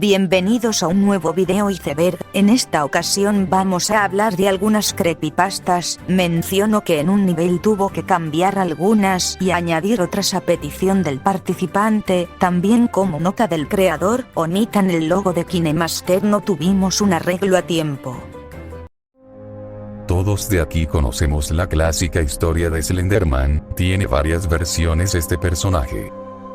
Bienvenidos a un nuevo video iceberg. En esta ocasión vamos a hablar de algunas creepypastas. Menciono que en un nivel tuvo que cambiar algunas y añadir otras a petición del participante. También como nota del creador, omitan el logo de KineMaster, no tuvimos un arreglo a tiempo. Todos de aquí conocemos la clásica historia de Slenderman. Tiene varias versiones este personaje,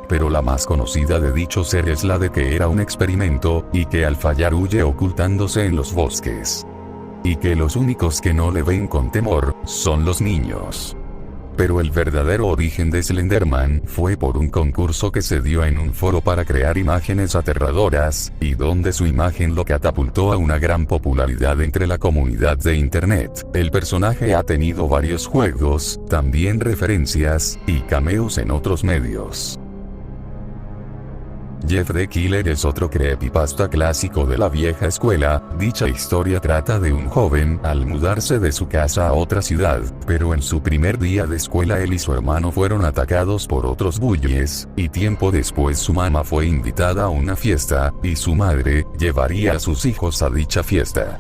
pero la más conocida de dicho ser es la de que era un experimento, y que al fallar huye ocultándose en los bosques. Y que los únicos que no le ven con temor, son los niños. Pero el verdadero origen de Slenderman fue por un concurso que se dio en un foro para crear imágenes aterradoras, y donde su imagen lo catapultó a una gran popularidad entre la comunidad de internet. El personaje ha tenido varios juegos, también referencias, y cameos en otros medios. Jeff the Killer es otro creepypasta clásico de la vieja escuela. Dicha historia trata de un joven al mudarse de su casa a otra ciudad, pero en su primer día de escuela él y su hermano fueron atacados por otros bullies, y tiempo después su mamá fue invitada a una fiesta, y su madre llevaría a sus hijos a dicha fiesta.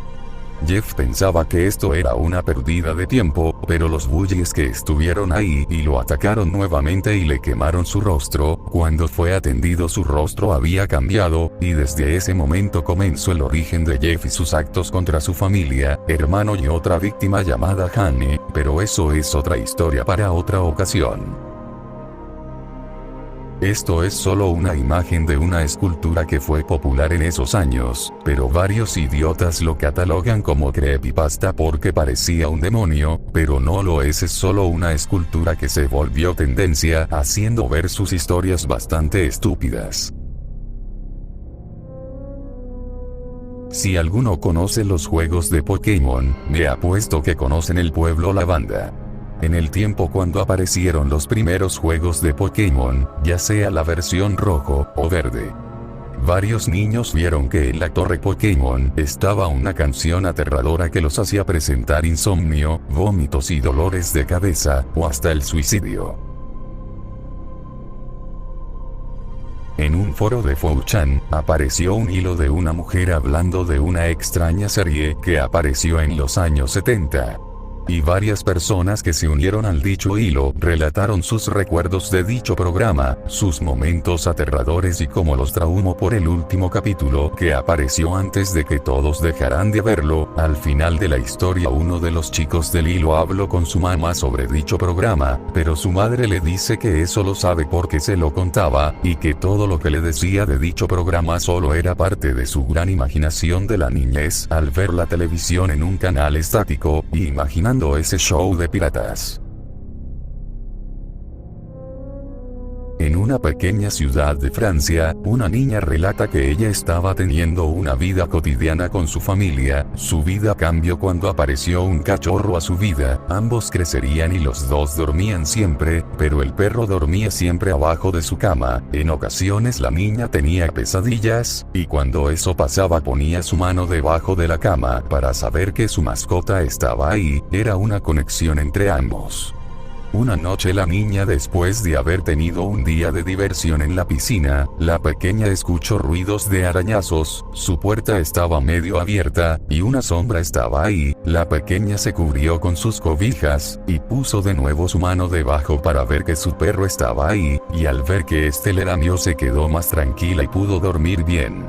Jeff pensaba que esto era una pérdida de tiempo, pero los bullies que estuvieron ahí y lo atacaron nuevamente y le quemaron su rostro. Cuando fue atendido, su rostro había cambiado, y desde ese momento comenzó el origen de Jeff y sus actos contra su familia, hermano y otra víctima llamada Hanne, pero eso es otra historia para otra ocasión. Esto es solo una imagen de una escultura que fue popular en esos años, pero varios idiotas lo catalogan como creepypasta porque parecía un demonio, pero no lo es solo una escultura que se volvió tendencia, haciendo ver sus historias bastante estúpidas. Si alguno conoce los juegos de Pokémon, me apuesto que conocen el pueblo Lavanda. En el tiempo cuando aparecieron los primeros juegos de Pokémon, ya sea la versión rojo o verde, varios niños vieron que en la torre Pokémon estaba una canción aterradora que los hacía presentar insomnio, vómitos y dolores de cabeza, o hasta el suicidio. En un foro de 4chan, apareció un hilo de una mujer hablando de una extraña serie que apareció en los años 70. Y varias personas que se unieron al dicho hilo relataron sus recuerdos de dicho programa, sus momentos aterradores y cómo los traumó por el último capítulo que apareció antes de que todos dejaran de verlo. Al final de la historia, uno de los chicos del hilo habló con su mamá sobre dicho programa, pero su madre le dice que eso lo sabe porque se lo contaba, y que todo lo que le decía de dicho programa solo era parte de su gran imaginación de la niñez al ver la televisión en un canal estático, y imaginando ese show de piratas. En una pequeña ciudad de Francia, una niña relata que ella estaba teniendo una vida cotidiana con su familia. Su vida cambió cuando apareció un cachorro a su vida. Ambos crecerían y los dos dormían siempre, pero el perro dormía siempre abajo de su cama. En ocasiones la niña tenía pesadillas, y cuando eso pasaba ponía su mano debajo de la cama para saber que su mascota estaba ahí. Era una conexión entre ambos. Una noche la niña, después de haber tenido un día de diversión en la piscina, la pequeña escuchó ruidos de arañazos, su puerta estaba medio abierta, y una sombra estaba ahí. La pequeña se cubrió con sus cobijas, y puso de nuevo su mano debajo para ver que su perro estaba ahí, y al ver que este le lamió se quedó más tranquila y pudo dormir bien.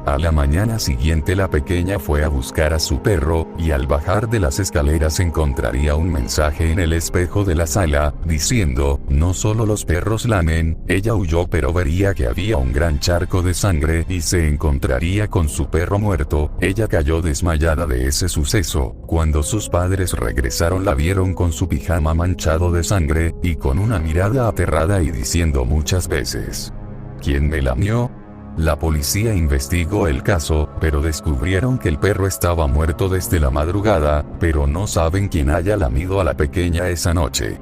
A la mañana siguiente la pequeña fue a buscar a su perro, y al bajar de las escaleras encontraría un mensaje en el espejo de la sala, diciendo: no solo los perros lamen. Ella huyó, pero vería que había un gran charco de sangre y se encontraría con su perro muerto. Ella cayó desmayada de ese suceso. Cuando sus padres regresaron la vieron con su pijama manchado de sangre, y con una mirada aterrada y diciendo muchas veces: ¿quién me lamió? La policía investigó el caso, pero descubrieron que el perro estaba muerto desde la madrugada, pero no saben quién haya lamido a la pequeña esa noche.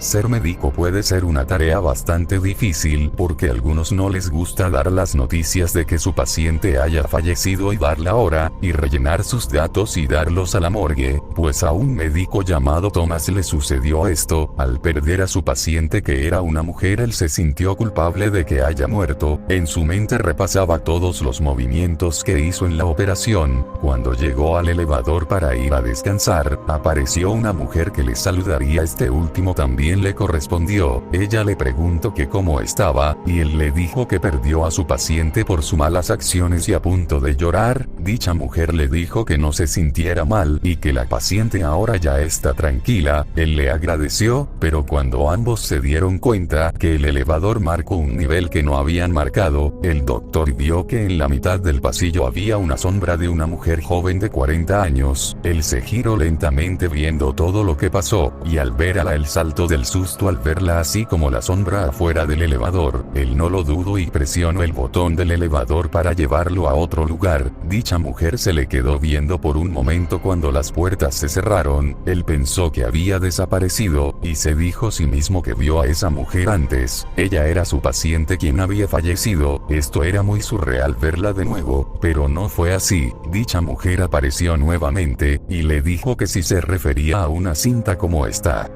Ser médico puede ser una tarea bastante difícil porque a algunos no les gusta dar las noticias de que su paciente haya fallecido y dar la hora, y rellenar sus datos y darlos a la morgue, pues a un médico llamado Thomas le sucedió esto. Al perder a su paciente, que era una mujer, él se sintió culpable de que haya muerto. En su mente repasaba todos los movimientos que hizo en la operación. Cuando llegó al elevador para ir a descansar, apareció una mujer que le saludaría. Este último también le correspondió. Ella le preguntó que cómo estaba, y él le dijo que perdió a su paciente por sus malas acciones, y a punto de llorar, dicha mujer le dijo que no se sintiera mal y que la paciente ahora ya está tranquila. Él le agradeció, pero cuando ambos se dieron cuenta que el elevador marcó un nivel que no habían marcado, el doctor vio que en la mitad del pasillo había una sombra de una mujer joven de 40 años. Él se giró lentamente viendo todo lo que pasó, y al ver a la, el salto del susto al verla así como la sombra afuera del elevador, él no lo dudó y presionó el botón del elevador para llevarlo a otro lugar. Dicha mujer se le quedó viendo por un momento. Cuando las puertas se cerraron, él pensó que había desaparecido, y se dijo a sí mismo que vio a esa mujer antes. Ella era su paciente quien había fallecido. Esto era muy surreal verla de nuevo, pero no fue así. Dicha mujer apareció nuevamente, y le dijo que si se refería a una cinta como esta.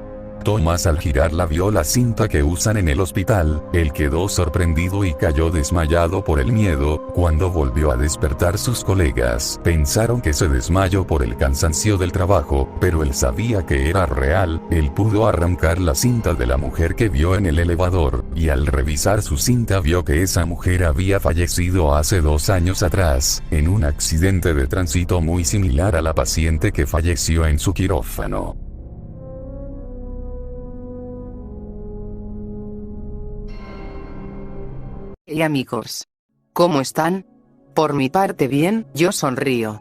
Thomas al girarla vio la cinta que usan en el hospital. Él quedó sorprendido y cayó desmayado por el miedo. Cuando volvió a despertar, sus colegas pensaron que se desmayó por el cansancio del trabajo, pero él sabía que era real. Él pudo arrancar la cinta de la mujer que vio en el elevador, y al revisar su cinta vio que esa mujer había fallecido hace 2 años atrás, en un accidente de tránsito muy similar a la paciente que falleció en su quirófano. Hey amigos, ¿cómo están? Por mi parte bien, yo sonrío.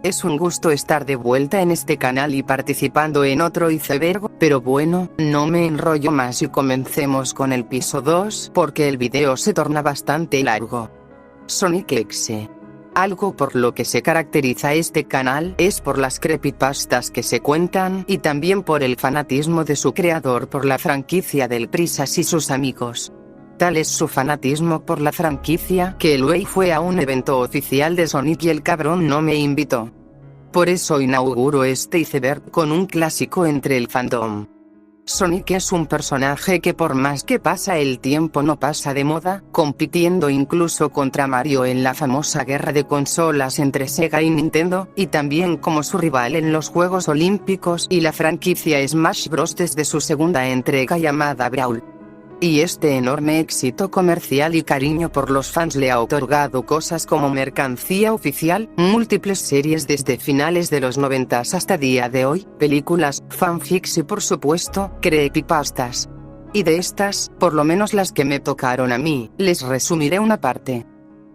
Es un gusto estar de vuelta en este canal y participando en otro iceberg, pero bueno, no me enrollo más y comencemos con el piso 2 porque el video se torna bastante largo. Sonic X. Algo por lo que se caracteriza este canal es por las creepypastas que se cuentan y también por el fanatismo de su creador por la franquicia del Prisas y sus amigos. Tal es su fanatismo por la franquicia que el güey fue a un evento oficial de Sonic y el cabrón no me invitó. Por eso inauguro este iceberg con un clásico entre el fandom. Sonic es un personaje que por más que pasa el tiempo no pasa de moda, compitiendo incluso contra Mario en la famosa guerra de consolas entre Sega y Nintendo, y también como su rival en los Juegos Olímpicos y la franquicia Smash Bros. Desde su segunda entrega llamada Brawl. Y este enorme éxito comercial y cariño por los fans le ha otorgado cosas como mercancía oficial, múltiples series desde finales de los 90 hasta día de hoy, películas, fanfics y por supuesto, creepypastas. Y de estas, por lo menos las que me tocaron a mí, les resumiré una parte.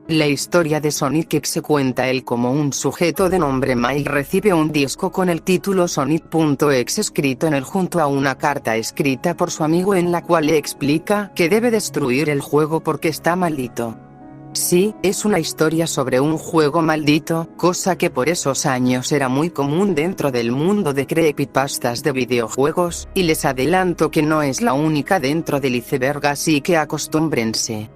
La historia de Sonic X se cuenta él como un sujeto de nombre Mike recibe un disco con el título Sonic.exe escrito en él junto a una carta escrita por su amigo en la cual le explica que debe destruir el juego porque está maldito. Sí, es una historia sobre un juego maldito, cosa que por esos años era muy común dentro del mundo de creepypastas de videojuegos, y les adelanto que no es la única dentro del iceberg, así que acostúmbrense.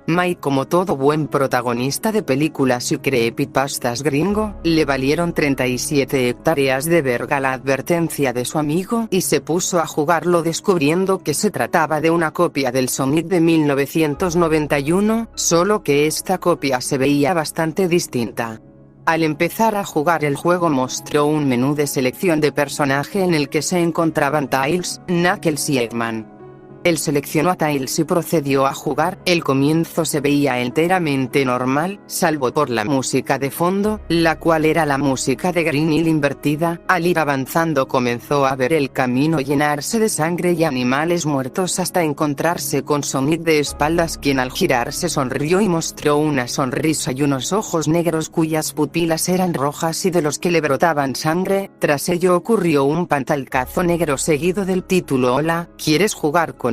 Mike, como todo buen protagonista de películas y creepypastas gringo, le valieron 37 hectáreas de verga la advertencia de su amigo y se puso a jugarlo descubriendo que se trataba de una copia del Sonic de 1991, solo que esta copia se veía bastante distinta. Al empezar a jugar el juego mostró un menú de selección de personaje en el que se encontraban Tails, Knuckles y Eggman. Él seleccionó a Tails y procedió a jugar. El comienzo se veía enteramente normal, salvo por la música de fondo, la cual era la música de Green Hill invertida. Al ir avanzando comenzó a ver el camino llenarse de sangre y animales muertos hasta encontrarse con Sonic de espaldas, quien al girarse sonrió y mostró una sonrisa y unos ojos negros cuyas pupilas eran rojas y de los que le brotaban sangre. Tras ello ocurrió un pantalcazo negro seguido del título Hola, ¿quieres jugar conmigo?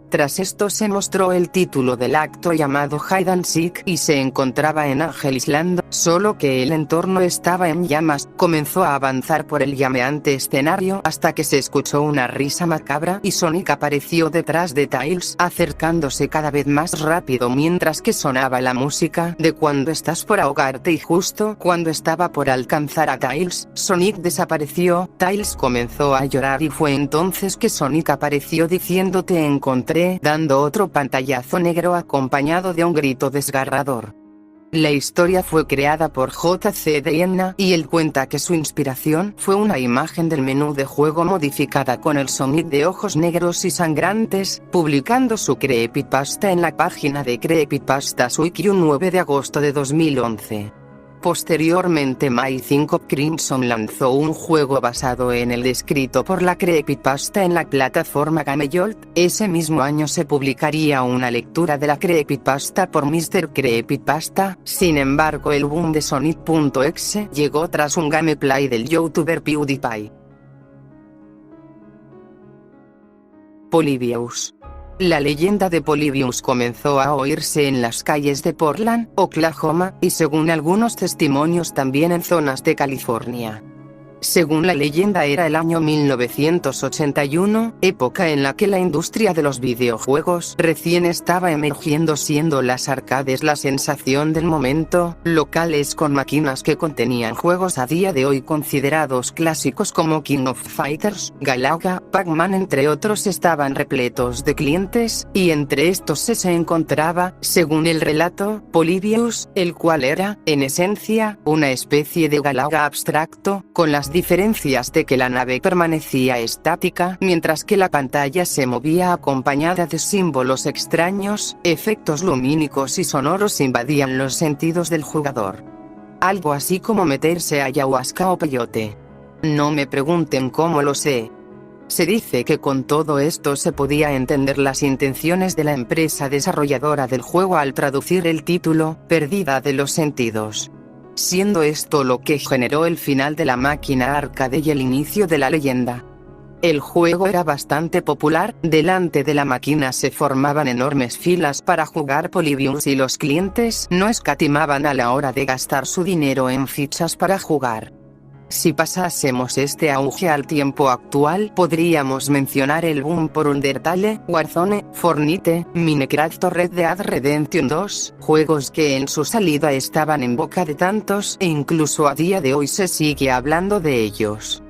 Tras esto se mostró el título del acto llamado Hide and Seek y se encontraba en Angel Island, solo que el entorno estaba en llamas. Comenzó a avanzar por el llameante escenario hasta que se escuchó una risa macabra y Sonic apareció detrás de Tails, acercándose cada vez más rápido mientras que sonaba la música de Cuando estás por ahogarte, y justo cuando estaba por alcanzar a Tails, Sonic desapareció. Tails comenzó a llorar y fue entonces que Sonic apareció diciendo "te encontré", dando otro pantallazo negro acompañado de un grito desgarrador. La historia fue creada por J.C. Diana y él cuenta que su inspiración fue una imagen del menú de juego modificada con el Sonic de ojos negros y sangrantes, publicando su creepypasta en la página de Creepypastas Wiki un 9 de agosto de 2011. Posteriormente My5 Crimson lanzó un juego basado en el descrito por la creepypasta en la plataforma Gamejolt. Ese mismo año se publicaría una lectura de la creepypasta por Mr. Creepypasta. Sin embargo, el boom de Sonic.exe llegó tras un gameplay del youtuber PewDiePie. Polybius. La leyenda de Polybius comenzó a oírse en las calles de Portland, Oklahoma, y según algunos testimonios también en zonas de California. Según la leyenda era el año 1981, época en la que la industria de los videojuegos recién estaba emergiendo, siendo las arcades la sensación del momento. Locales con máquinas que contenían juegos a día de hoy considerados clásicos como King of Fighters, Galaga, Pac-Man entre otros estaban repletos de clientes, y entre estos se encontraba, según el relato, Polybius, el cual era, en esencia, una especie de Galaga abstracto, con las diferencias de que la nave permanecía estática mientras que la pantalla se movía acompañada de símbolos extraños. Efectos lumínicos y sonoros invadían los sentidos del jugador. Algo así como meterse a ayahuasca o peyote. No me pregunten cómo lo sé. Se dice que con todo esto se podía entender las intenciones de la empresa desarrolladora del juego al traducir el título, Pérdida de los sentidos. Siendo esto lo que generó el final de la máquina arcade y el inicio de la leyenda. El juego era bastante popular, delante de la máquina se formaban enormes filas para jugar Polybius y los clientes no escatimaban a la hora de gastar su dinero en fichas para jugar. Si pasásemos este auge al tiempo actual, podríamos mencionar el boom por Undertale, Warzone, Fortnite, Minecraft o Red Dead Redemption 2, juegos que en su salida estaban en boca de tantos e incluso a día de hoy se sigue hablando de ellos.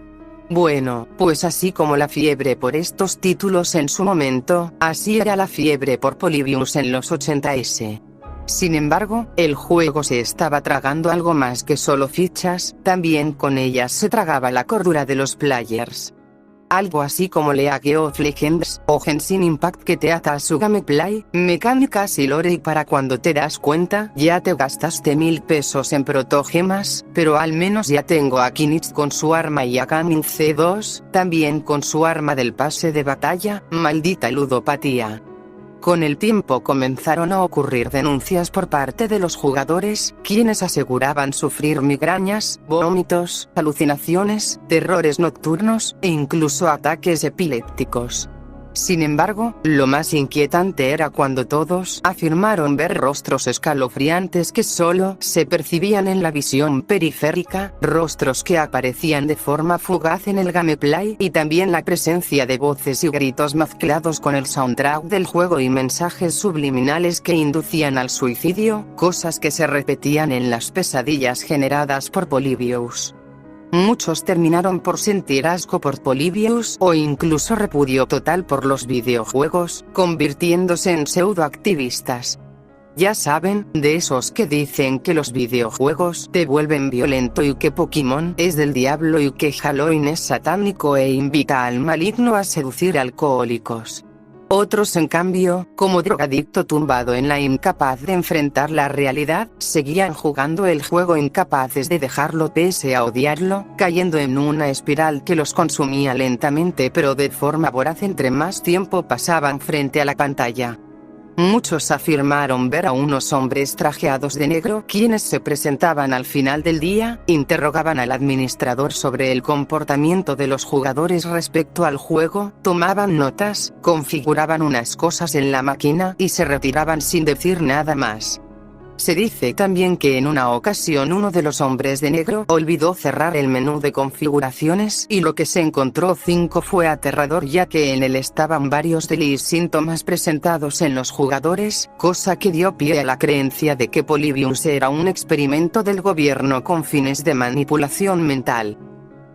Bueno, pues así como la fiebre por estos títulos en su momento, así era la fiebre por Polybius en los 80s. Sin embargo, el juego se estaba tragando algo más que solo fichas, también con ellas se tragaba la cordura de los players. Algo así como League of Legends o Genshin Impact, que te ata a su gameplay, mecánicas y lore, y para cuando te das cuenta, ya te gastaste 1000 pesos en protogemas, pero al menos ya tengo a Kinich con su arma y a Gaming C2, también con su arma del pase de batalla. Maldita ludopatía. Con el tiempo comenzaron a ocurrir denuncias por parte de los jugadores, quienes aseguraban sufrir migrañas, vómitos, alucinaciones, terrores nocturnos, e incluso ataques epilépticos. Sin embargo, lo más inquietante era cuando todos afirmaron ver rostros escalofriantes que solo se percibían en la visión periférica, rostros que aparecían de forma fugaz en el gameplay, y también la presencia de voces y gritos mezclados con el soundtrack del juego y mensajes subliminales que inducían al suicidio, cosas que se repetían en las pesadillas generadas por Polybius. Muchos terminaron por sentir asco por Polybius o incluso repudio total por los videojuegos, convirtiéndose en pseudoactivistas. Ya saben, de esos que dicen que los videojuegos te vuelven violento y que Pokémon es del diablo y que Halloween es satánico e invita al maligno a seducir alcohólicos. Otros, en cambio, como drogadicto tumbado en la incapaz de enfrentar la realidad, seguían jugando el juego incapaces de dejarlo pese a odiarlo, cayendo en una espiral que los consumía lentamente pero de forma voraz entre más tiempo pasaban frente a la pantalla. Muchos afirmaron ver a unos hombres trajeados de negro quienes se presentaban al final del día, interrogaban al administrador sobre el comportamiento de los jugadores respecto al juego, tomaban notas, configuraban unas cosas en la máquina y se retiraban sin decir nada más. Se dice también que en una ocasión uno de los hombres de negro olvidó cerrar el menú de configuraciones y lo que se encontró 5 fue aterrador, ya que en él estaban varios de los síntomas presentados en los jugadores, cosa que dio pie a la creencia de que Polybius era un experimento del gobierno con fines de manipulación mental.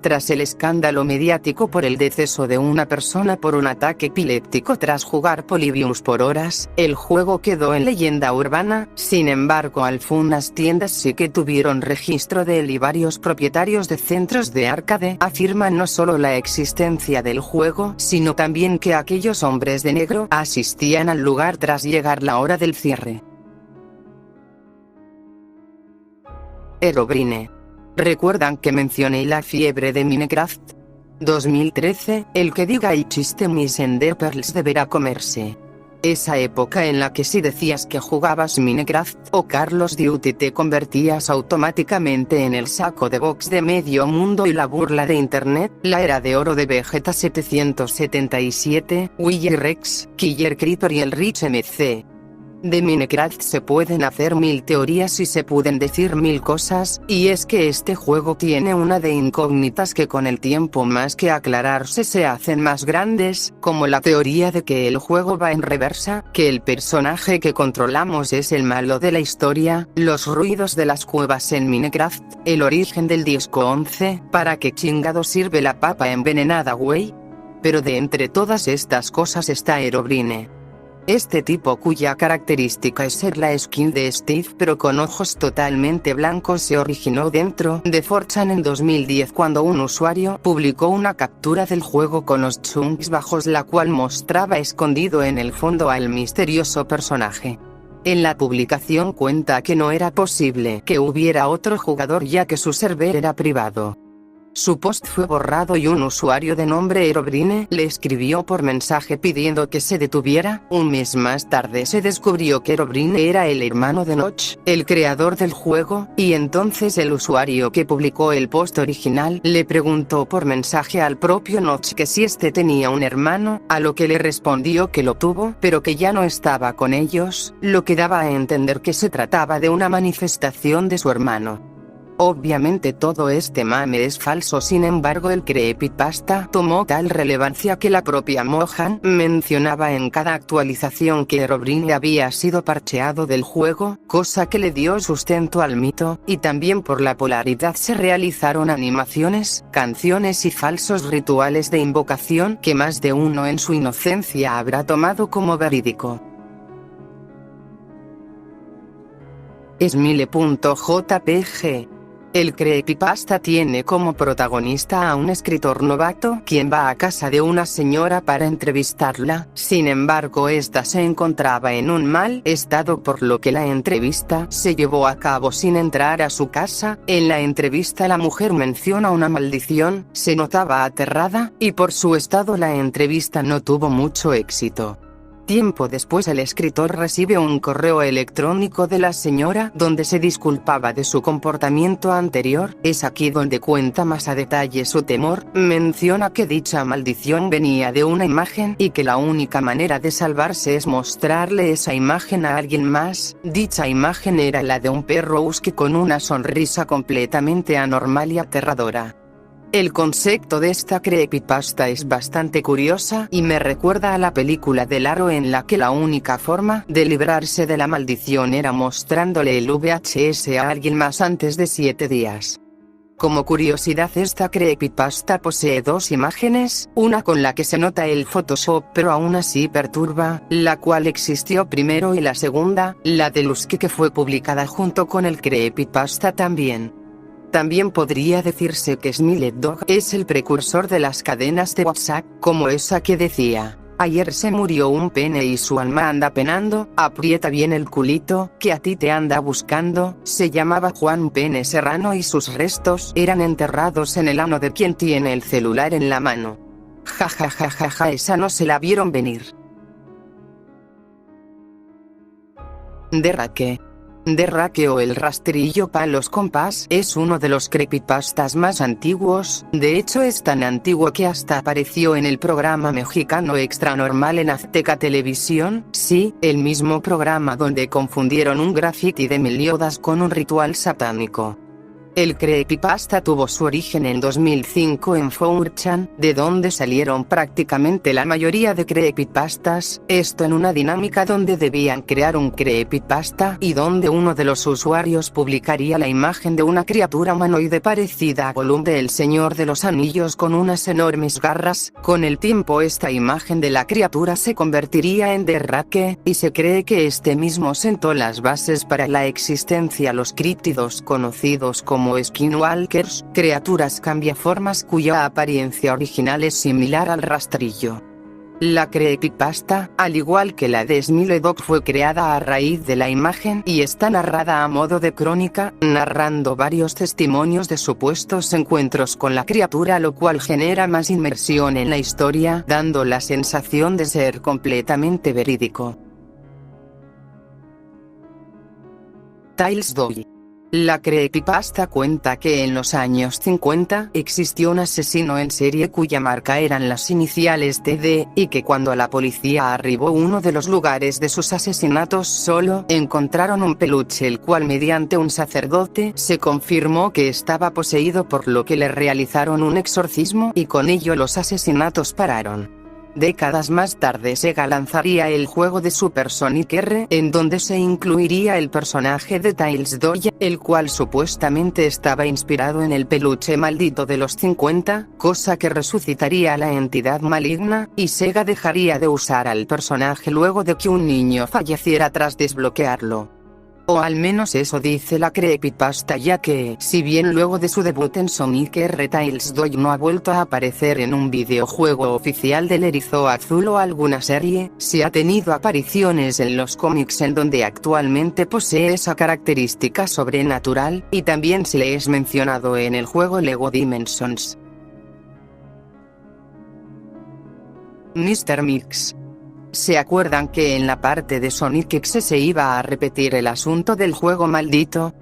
Tras el escándalo mediático por el deceso de una persona por un ataque epiléptico tras jugar Polybius por horas, el juego quedó en leyenda urbana. Sin embargo, algunas tiendas sí que tuvieron registro de él y varios propietarios de centros de arcade afirman no solo la existencia del juego, sino también que aquellos hombres de negro asistían al lugar tras llegar la hora del cierre. Herobrine. ¿Recuerdan que mencioné la fiebre de Minecraft? 2013, el que diga y chiste mis Ender Pearls deberá comerse. Esa época en la que si decías que jugabas Minecraft o Call of Duty te convertías automáticamente en el saco de box de medio mundo y la burla de internet, la era de oro de Vegeta 777, Willy Rex, Killer Creeper y el Rich MC. De Minecraft se pueden hacer 1000 teorías y se pueden decir 1000 cosas, y es que este juego tiene una de incógnitas que con el tiempo más que aclararse se hacen más grandes, como la teoría de que el juego va en reversa, que el personaje que controlamos es el malo de la historia, los ruidos de las cuevas en Minecraft, el origen del disco 11, ¿para qué chingado sirve la papa envenenada, güey? Pero de entre todas estas cosas está Herobrine. Este tipo cuya característica es ser la skin de Steve pero con ojos totalmente blancos se originó dentro de 4chan en 2010 cuando un usuario publicó una captura del juego con los chunks bajos la cual mostraba escondido en el fondo al misterioso personaje. En la publicación cuenta que no era posible que hubiera otro jugador ya que su server era privado. Su post fue borrado y un usuario de nombre Herobrine le escribió por mensaje pidiendo que se detuviera. Un mes más tarde se descubrió que Herobrine era el hermano de Notch, el creador del juego, y entonces el usuario que publicó el post original le preguntó por mensaje al propio Notch que si este tenía un hermano, a lo que le respondió que lo tuvo, pero que ya no estaba con ellos, lo que daba a entender que se trataba de una manifestación de su hermano. Obviamente todo este mame es falso, sin embargo el creepypasta tomó tal relevancia que la propia Mohan mencionaba en cada actualización que Herobrine había sido parcheado del juego, cosa que le dio sustento al mito, y también por la polaridad se realizaron animaciones, canciones y falsos rituales de invocación que más de uno en su inocencia habrá tomado como verídico. Smile.jpg. El creepypasta tiene como protagonista a un escritor novato quien va a casa de una señora para entrevistarla, sin embargo esta se encontraba en un mal estado por lo que la entrevista se llevó a cabo sin entrar a su casa. En la entrevista la mujer menciona una maldición, se notaba aterrada, y por su estado la entrevista no tuvo mucho éxito. Tiempo después el escritor recibe un correo electrónico de la señora donde se disculpaba de su comportamiento anterior. Es aquí donde cuenta más a detalle su temor, menciona que dicha maldición venía de una imagen y que la única manera de salvarse es mostrarle esa imagen a alguien más. Dicha imagen era la de un perro husky con una sonrisa completamente anormal y aterradora. El concepto de esta creepypasta es bastante curiosa y me recuerda a la película del Aro en la que la única forma de librarse de la maldición era mostrándole el VHS a alguien más antes de 7 días. Como curiosidad, esta creepypasta posee 2 imágenes, una con la que se nota el Photoshop pero aún así perturba, la cual existió primero, y la segunda, la de Lusky, que fue publicada junto con el creepypasta también. También podría decirse que Smiledog es el precursor de las cadenas de WhatsApp, como esa que decía: ayer se murió un pene y su alma anda penando, aprieta bien el culito, que a ti te anda buscando. Se llamaba Juan Pene Serrano y sus restos eran enterrados en el ano de quien tiene el celular en la mano. Ja ja ja ja ja, esa no se la vieron venir. Derrake. Derrake o el rastrillo palos compás es uno de los creepypastas más antiguos, de hecho es tan antiguo que hasta apareció en el programa mexicano Extra Normal en Azteca Televisión, sí, el mismo programa donde confundieron un graffiti de Meliodas con un ritual satánico. El creepypasta tuvo su origen en 2005 en 4chan, de donde salieron prácticamente la mayoría de creepypastas, esto en una dinámica donde debían crear un creepypasta y donde uno de los usuarios publicaría la imagen de una criatura humanoide parecida a Gollum de El Señor de los Anillos con unas enormes garras. Con el tiempo esta imagen de la criatura se convertiría en Derrake, y se cree que este mismo sentó las bases para la existencia de los críptidos conocidos como skinwalkers, criaturas cambiaformas cuya apariencia original es similar al rastrillo. La creepypasta, al igual que la de Smiledog, fue creada a raíz de la imagen y está narrada a modo de crónica, narrando varios testimonios de supuestos encuentros con la criatura, lo cual genera más inmersión en la historia, dando la sensación de ser completamente verídico. Tiles Doyle. La creepypasta cuenta que en los años 50 existió un asesino en serie cuya marca eran las iniciales TD, y que cuando la policía arribó uno de los lugares de sus asesinatos solo encontraron un peluche, el cual mediante un sacerdote se confirmó que estaba poseído, por lo que le realizaron un exorcismo y con ello los asesinatos pararon. Décadas más tarde Sega lanzaría el juego de Super Sonic R, en donde se incluiría el personaje de Tails Doyle, el cual supuestamente estaba inspirado en el peluche maldito de los 50, cosa que resucitaría a la entidad maligna, y Sega dejaría de usar al personaje luego de que un niño falleciera tras desbloquearlo. O al menos eso dice la creepypasta, ya que, si bien luego de su debut en Sonic R Tails Doyle no ha vuelto a aparecer en un videojuego oficial del Erizo Azul o alguna serie, sí ha tenido apariciones en los cómics en donde actualmente posee esa característica sobrenatural, y también se le es mencionado en el juego Lego Dimensions. Mr. Mix. ¿Se acuerdan que en la parte de Sonic X se iba a repetir el asunto del juego maldito?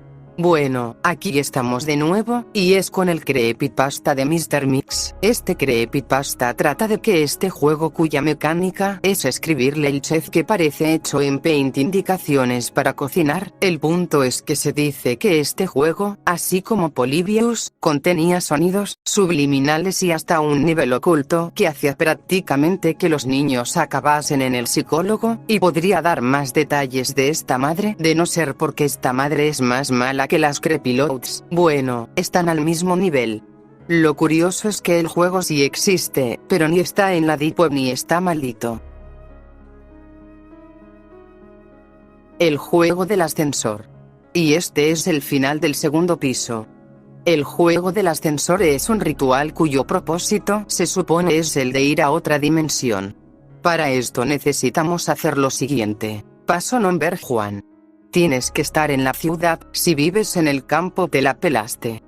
Bueno, aquí estamos de nuevo, y es con el creepypasta de Mr. Mix. Este creepypasta trata de que este juego, cuya mecánica es escribirle el chef que parece hecho en Paint indicaciones para cocinar, el punto es que se dice que este juego, así como Polybius, contenía sonidos subliminales y hasta un nivel oculto que hacía prácticamente que los niños acabasen en el psicólogo, y podría dar más detalles de esta madre, de no ser porque esta madre es más mala que las creepyloads. Bueno, están al mismo nivel. Lo curioso es que el juego sí existe, pero ni está en la Deep Web ni está maldito. El juego del ascensor. Y este es el final del segundo piso. El juego del ascensor es un ritual cuyo propósito se supone es el de ir a otra dimensión. Para esto necesitamos hacer lo siguiente. Paso number 1. Tienes que estar en la ciudad, si vives en el campo te la pelaste.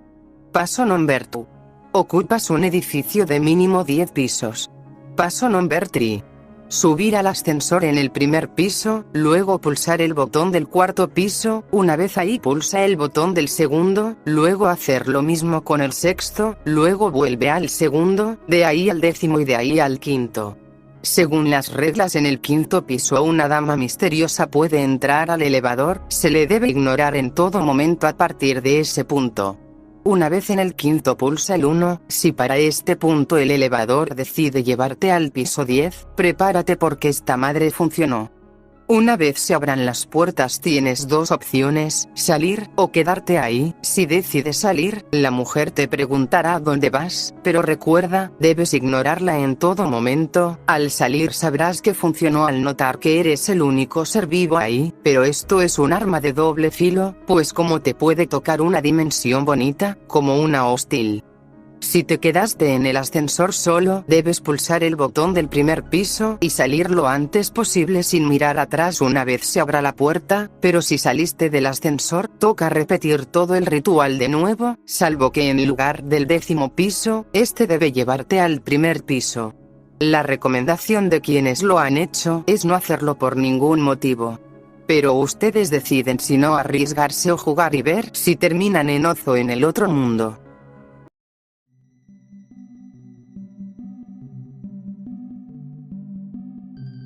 Paso number 2. Ocupas un edificio de mínimo 10 pisos. Paso number 3. Subir al ascensor en el primer piso, luego pulsar el botón del cuarto piso, una vez ahí pulsa el botón del segundo, luego hacer lo mismo con el sexto, luego vuelve al segundo, de ahí al décimo y de ahí al quinto. Según las reglas en el quinto piso una dama misteriosa puede entrar al elevador, se le debe ignorar en todo momento a partir de ese punto. Una vez en el quinto pulsa el 1, si para este punto el elevador decide llevarte al piso 10, prepárate porque esta madre funcionó. Una vez se abran las puertas tienes dos opciones, salir o quedarte ahí. Si decides salir, la mujer te preguntará dónde vas, pero recuerda, debes ignorarla en todo momento. Al salir sabrás que funcionó al notar que eres el único ser vivo ahí, pero esto es un arma de doble filo, pues como te puede tocar una dimensión bonita, como una hostil. Si te quedaste en el ascensor solo, debes pulsar el botón del primer piso y salir lo antes posible sin mirar atrás una vez se abra la puerta, pero si saliste del ascensor, toca repetir todo el ritual de nuevo, salvo que en lugar del 10º piso, este debe llevarte al primer piso. La recomendación de quienes lo han hecho es no hacerlo por ningún motivo. Pero ustedes deciden si no arriesgarse o jugar y ver si terminan en Oz o en el otro mundo.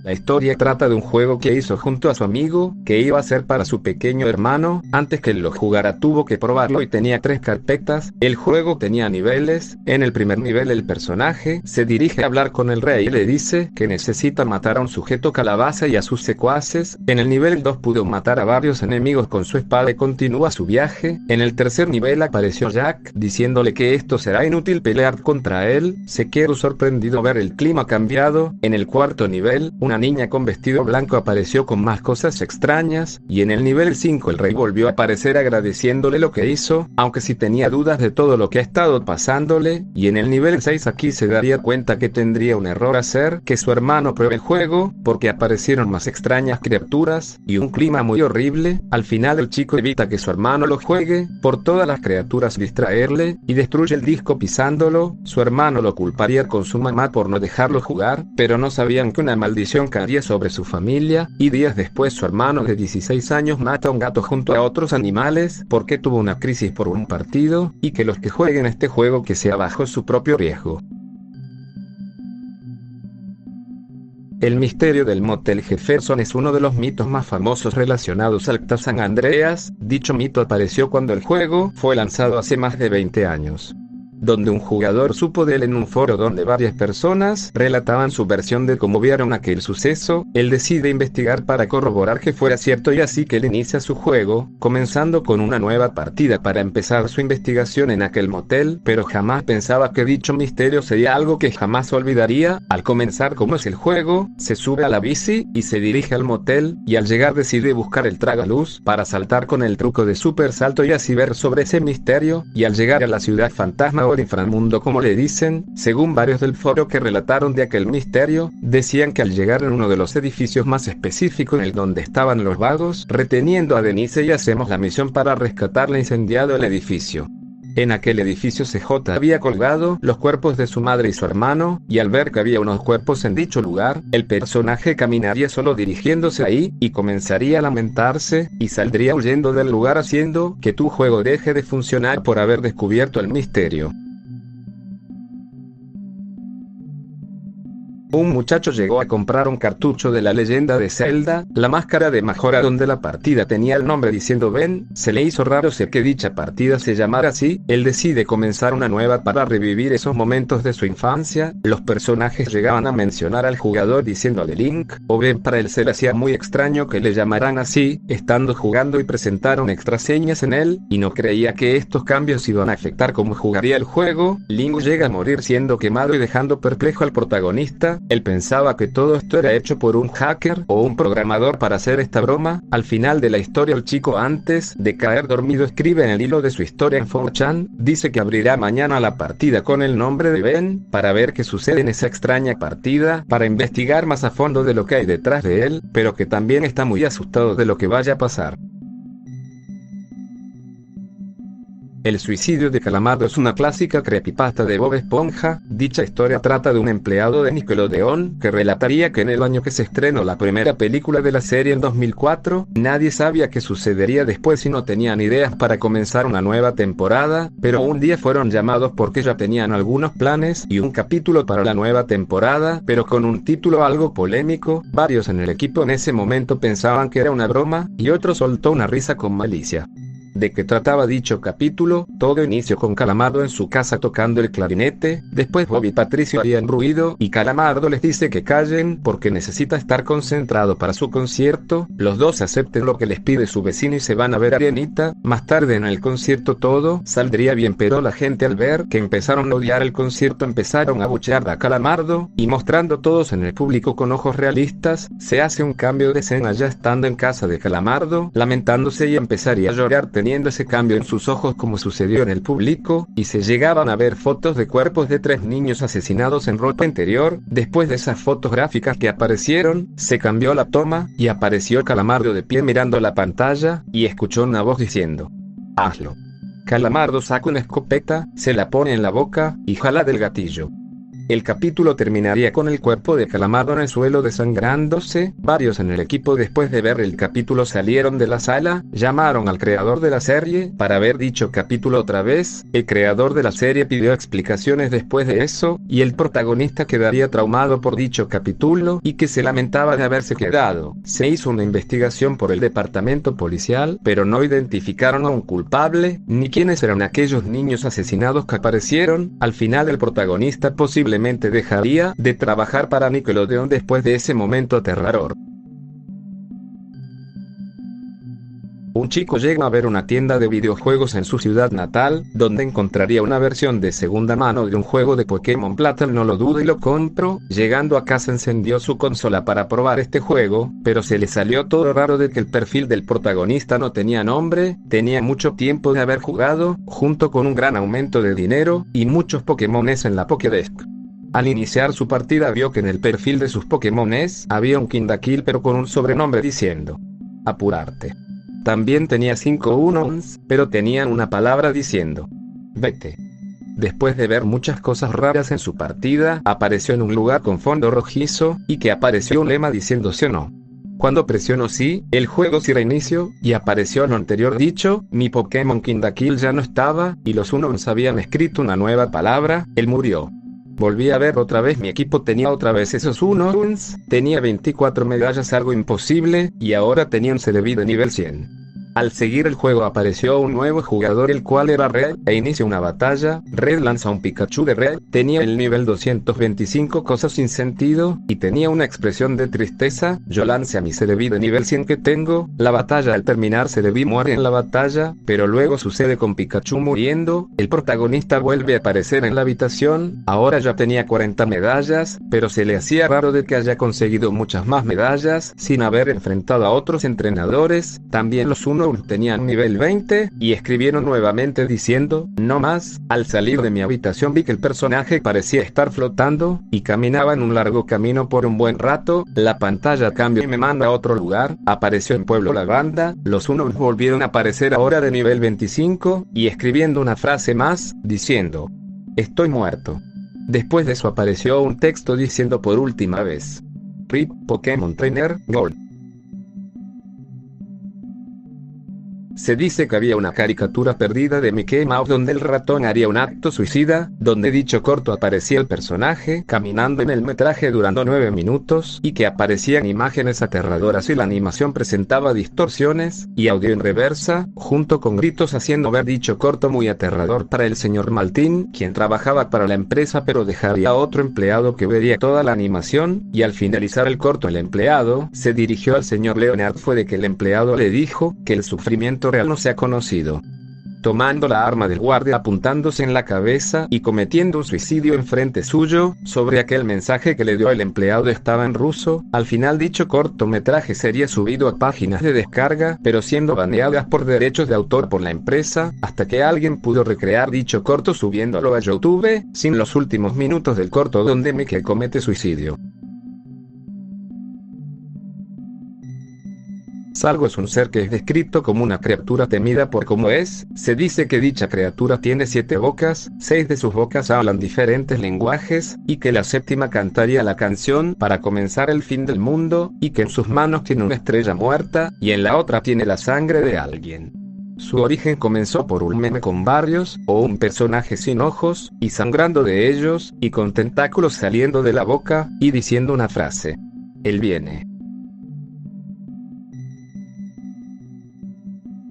La historia trata de un juego que hizo junto a su amigo, que iba a ser para su pequeño hermano. Antes que él lo jugara tuvo que probarlo y tenía 3 carpetas. El juego tenía niveles. En el primer nivel el personaje se dirige a hablar con el rey y le dice que necesita matar a un sujeto calabaza y a sus secuaces. En el nivel 2 pudo matar a varios enemigos con su espada y continúa su viaje. En el tercer nivel apareció Jack, diciéndole que esto será inútil pelear contra él. Se quedó sorprendido ver el clima cambiado. En el cuarto nivel, una niña con vestido blanco apareció con más cosas extrañas, y en el nivel 5 el rey volvió a aparecer agradeciéndole lo que hizo, aunque sí tenía dudas de todo lo que ha estado pasándole, y en el nivel 6 aquí se daría cuenta que tendría un error hacer que su hermano pruebe el juego, porque aparecieron más extrañas criaturas, y un clima muy horrible. Al final el chico evita que su hermano lo juegue, por todas las criaturas distraerle, y destruye el disco pisándolo. Su hermano lo culparía con su mamá por no dejarlo jugar, pero no sabían que una maldición caería sobre su familia, y días después su hermano de 16 años mata a un gato junto a otros animales, porque tuvo una crisis por un partido, y que los que jueguen este juego que sea bajo su propio riesgo. El misterio del Motel Jefferson es uno de los mitos más famosos relacionados al CTA San Andreas. Dicho mito apareció cuando el juego fue lanzado hace más de 20 años. Donde un jugador supo de él en un foro donde varias personas relataban su versión de cómo vieron aquel suceso. Él decide investigar para corroborar que fuera cierto, y así que él inicia su juego, comenzando con una nueva partida para empezar su investigación en aquel motel, pero jamás pensaba que dicho misterio sería algo que jamás olvidaría. Al comenzar como es el juego, se sube a la bici y se dirige al motel, y al llegar decide buscar el tragaluz para saltar con el truco de super salto y así ver sobre ese misterio, y al llegar a la ciudad fantasma o el inframundo como le dicen, según varios del foro que relataron de aquel misterio, decían que al llegar en uno de los edificios más específicos en el donde estaban los vagos reteniendo a Denise, y hacemos la misión para rescatarle incendiado el edificio. En aquel edificio CJ había colgado los cuerpos de su madre y su hermano, y al ver que había unos cuerpos en dicho lugar, el personaje caminaría solo dirigiéndose ahí, y comenzaría a lamentarse, y saldría huyendo del lugar haciendo que tu juego deje de funcionar por haber descubierto el misterio. Un muchacho llegó a comprar un cartucho de la leyenda de Zelda, la máscara de Majora, donde la partida tenía el nombre diciendo Ben. Se le hizo raro ser que dicha partida se llamara así. Él decide comenzar una nueva para revivir esos momentos de su infancia. Los personajes llegaban a mencionar al jugador diciéndole Link o Ben. Para él se le hacía muy extraño que le llamaran así, estando jugando, y presentaron extraseñas en él, y no creía que estos cambios iban a afectar cómo jugaría el juego. Link llega a morir siendo quemado y dejando perplejo al protagonista. Él pensaba que todo esto era hecho por un hacker o un programador para hacer esta broma. Al final de la historia, el chico, antes de caer dormido, escribe en el hilo de su historia en 4chan, dice que abrirá mañana la partida con el nombre de Ben, para ver qué sucede en esa extraña partida, para investigar más a fondo de lo que hay detrás de él, pero que también está muy asustado de lo que vaya a pasar. El suicidio de Calamardo es una clásica creepypasta de Bob Esponja. Dicha historia trata de un empleado de Nickelodeon que relataría que en el año que se estrenó la primera película de la serie en 2004, nadie sabía qué sucedería después y no tenían ideas para comenzar una nueva temporada, pero un día fueron llamados porque ya tenían algunos planes y un capítulo para la nueva temporada, pero con un título algo polémico. Varios en el equipo en ese momento pensaban que era una broma, y otro soltó una risa con malicia. ¿De qué trataba dicho capítulo? Todo inició con Calamardo en su casa tocando el clarinete. Después Bob y Patricio harían ruido y Calamardo les dice que callen porque necesita estar concentrado para su concierto. Los dos aceptan lo que les pide su vecino y se van a ver a Arianita. Más tarde en el concierto todo saldría bien, pero la gente, al ver que empezaron a odiar el concierto, empezaron a abuchear a Calamardo, y mostrando todos en el público con ojos realistas, se hace un cambio de escena ya estando en casa de Calamardo, lamentándose, y empezaría a llorar teniendo ese cambio en sus ojos como sucedió en el público, y se llegaban a ver fotos de cuerpos de 3 niños asesinados en ropa interior. Después de esas fotos gráficas que aparecieron, se cambió la toma, y apareció Calamardo de pie mirando la pantalla, y escuchó una voz diciendo: hazlo. Calamardo saca una escopeta, se la pone en la boca, y jala del gatillo. El capítulo terminaría con el cuerpo de Calamardo en el suelo desangrándose. Varios en el equipo, después de ver el capítulo, salieron de la sala, llamaron al creador de la serie para ver dicho capítulo otra vez. El creador de la serie pidió explicaciones después de eso, y el protagonista quedaría traumado por dicho capítulo y que se lamentaba de haberse quedado. Se hizo una investigación por el departamento policial, pero no identificaron a un culpable, ni quiénes eran aquellos niños asesinados que aparecieron. Al final el protagonista posiblemente dejaría de trabajar para Nickelodeon después de ese momento aterrador. Un chico llega a ver una tienda de videojuegos en su ciudad natal, donde encontraría una versión de segunda mano de un juego de Pokémon Plata. No lo duda y lo compró. Llegando a casa encendió su consola para probar este juego, pero se le salió todo raro de que el perfil del protagonista no tenía nombre, tenía mucho tiempo de haber jugado, junto con un gran aumento de dinero, y muchos Pokémones en la Pokédex. Al iniciar su partida vio que en el perfil de sus Pokémones había un Kindakill pero con un sobrenombre diciendo apurarte. También tenía 5 Unons, pero tenían una palabra diciendo vete. Después de ver muchas cosas raras en su partida, apareció en un lugar con fondo rojizo, y que apareció un lema diciendo sí o no. Cuando presionó sí, el juego se reinició, y apareció lo anterior dicho, mi Pokémon Kindakill ya no estaba, y los Unons habían escrito una nueva palabra, él murió. Volví a ver otra vez, mi equipo tenía otra vez esos Unons, tenía 24 medallas, algo imposible, y ahora tenía un Celebi de nivel 100. Al seguir el juego apareció un nuevo jugador, el cual era Red, e inicia una batalla. Red lanza un Pikachu de Red, tenía el nivel 225, cosas sin sentido, y tenía una expresión de tristeza. Yo lancé a mi Celebi de nivel 100 que tengo. La batalla, al terminar, Celebi muere en la batalla, pero luego sucede con Pikachu muriendo. El protagonista vuelve a aparecer en la habitación, ahora ya tenía 40 medallas, pero se le hacía raro de que haya conseguido muchas más medallas, sin haber enfrentado a otros entrenadores. También los Unons tenían nivel 20, y escribieron nuevamente diciendo, no más. Al salir de mi habitación vi que el personaje parecía estar flotando, y caminaba en un largo camino por un buen rato. La pantalla cambia y me manda a otro lugar, apareció en Pueblo Lavanda. Los Unons volvieron a aparecer ahora de nivel 25, y escribiendo una frase más, diciendo, estoy muerto. Después de eso apareció un texto diciendo por última vez, RIP Pokémon Trainer Gold. Se dice que había una caricatura perdida de Mickey Mouse donde el ratón haría un acto suicida, donde dicho corto aparecía el personaje caminando en el metraje durante 9 minutos, y que aparecían imágenes aterradoras y la animación presentaba distorsiones y audio en reversa, junto con gritos, haciendo ver dicho corto muy aterrador para el señor Maltin, quien trabajaba para la empresa pero dejaría a otro empleado que vería toda la animación, y al finalizar el corto el empleado se dirigió al señor Leonard. Fue de que el empleado le dijo que el sufrimiento real no se ha conocido. Tomando la arma del guardia, apuntándose en la cabeza y cometiendo un suicidio enfrente suyo. Sobre aquel mensaje que le dio el empleado estaba en ruso. Al final dicho cortometraje sería subido a páginas de descarga, pero siendo baneadas por derechos de autor por la empresa, hasta que alguien pudo recrear dicho corto subiéndolo a YouTube, sin los últimos minutos del corto donde Mickey comete suicidio. Salgo es un ser que es descrito como una criatura temida por cómo es. Se dice que dicha criatura tiene 7 bocas, 6 de sus bocas hablan diferentes lenguajes, y que la séptima cantaría la canción para comenzar el fin del mundo, y que en sus manos tiene una estrella muerta, y en la otra tiene la sangre de alguien. Su origen comenzó por un meme con varios, o un personaje sin ojos, y sangrando de ellos, y con tentáculos saliendo de la boca, y diciendo una frase. Él viene.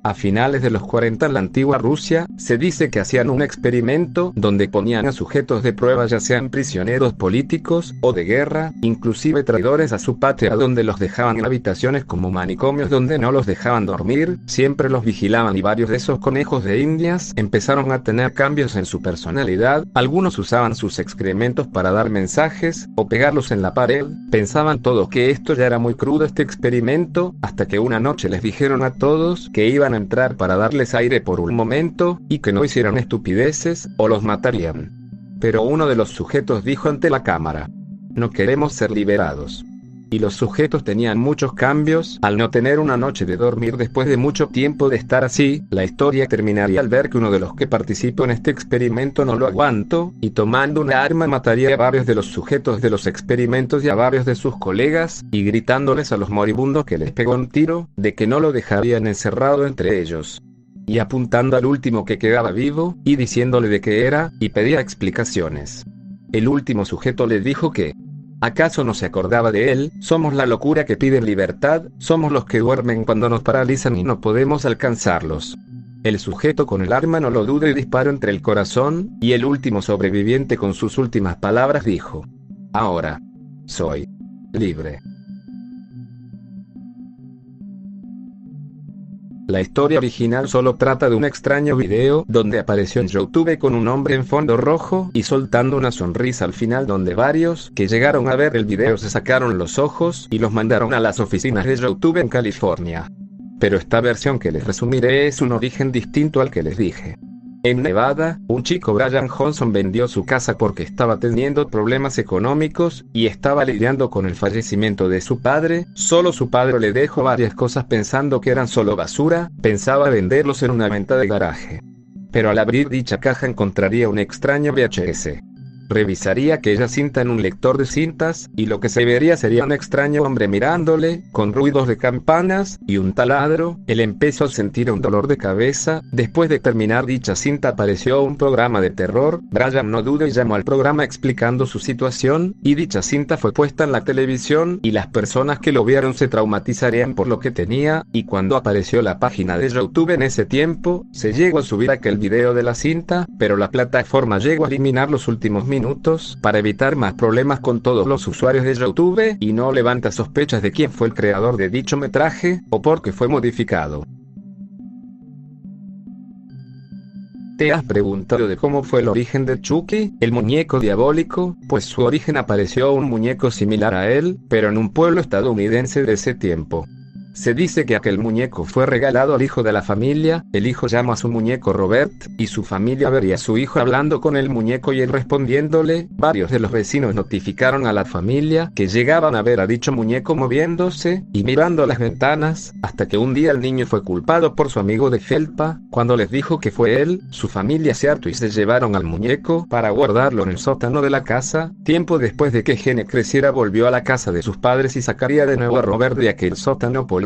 A finales de los 40 en la antigua Rusia, se dice que hacían un experimento donde ponían a sujetos de prueba, ya sean prisioneros políticos o de guerra, inclusive traidores a su patria, donde los dejaban en habitaciones como manicomios donde no los dejaban dormir, siempre los vigilaban, y varios de esos conejos de indias empezaron a tener cambios en su personalidad. Algunos usaban sus excrementos para dar mensajes o pegarlos en la pared. Pensaban todos que esto ya era muy crudo este experimento, hasta que una noche les dijeron a todos que iban a entrar para darles aire por un momento, y que no hicieran estupideces, o los matarían. Pero uno de los sujetos dijo ante la cámara, no queremos ser liberados. y los sujetos tenían muchos cambios. Al no tener una noche de dormir después de mucho tiempo de estar así, la historia terminaría al ver que uno de los que participó en este experimento no lo aguantó, y tomando una arma mataría a varios de los sujetos de los experimentos y a varios de sus colegas, y gritándoles a los moribundos que les pegó un tiro, de que no lo dejarían encerrado entre ellos. Y apuntando al último que quedaba vivo, y diciéndole de qué era, y pedía explicaciones. El último sujeto le dijo que, ¿acaso no se acordaba de él? Somos la locura que pide libertad, somos los que duermen cuando nos paralizan y no podemos alcanzarlos. El sujeto con el arma no lo duda y disparó entre el corazón, y el último sobreviviente con sus últimas palabras dijo: ahora soy libre. La historia original solo trata de un extraño video donde apareció en YouTube con un hombre en fondo rojo y soltando una sonrisa al final, donde varios que llegaron a ver el video se sacaron los ojos y los mandaron a las oficinas de YouTube en California. Pero esta versión que les resumiré es un origen distinto al que les dije. En Nevada, un chico, Brian Johnson, vendió su casa porque estaba teniendo problemas económicos y estaba lidiando con el fallecimiento de su padre. Solo su padre le dejó varias cosas pensando que eran solo basura, pensaba venderlos en una venta de garaje. Pero al abrir dicha caja encontraría un extraño VHS. Revisaría aquella cinta en un lector de cintas, y lo que se vería sería un extraño hombre mirándole, con ruidos de campanas, y un taladro. Él empezó a sentir un dolor de cabeza. Después de terminar dicha cinta apareció un programa de terror. Brian no dudó y llamó al programa explicando su situación, y dicha cinta fue puesta en la televisión, y las personas que lo vieron se traumatizarían por lo que tenía, y cuando apareció la página de YouTube en ese tiempo, se llegó a subir aquel video de la cinta, pero la plataforma llegó a eliminar los últimos minutos para evitar más problemas con todos los usuarios de YouTube, y no levanta sospechas de quién fue el creador de dicho metraje, o por qué fue modificado. ¿Te has preguntado de cómo fue el origen de Chucky, el muñeco diabólico? Pues su origen apareció un muñeco similar a él, pero en un pueblo estadounidense de ese tiempo. Se dice que aquel muñeco fue regalado al hijo de la familia. El hijo llama a su muñeco Robert, y su familia vería a su hijo hablando con el muñeco y él respondiéndole. Varios de los vecinos notificaron a la familia que llegaban a ver a dicho muñeco moviéndose y mirando las ventanas, hasta que un día el niño fue culpado por su amigo de felpa. Cuando les dijo que fue él, su familia se hartó y se llevaron al muñeco para guardarlo en el sótano de la casa. Tiempo después de que Gene creciera, volvió a la casa de sus padres y sacaría de nuevo a Robert de aquel sótano polvoriento,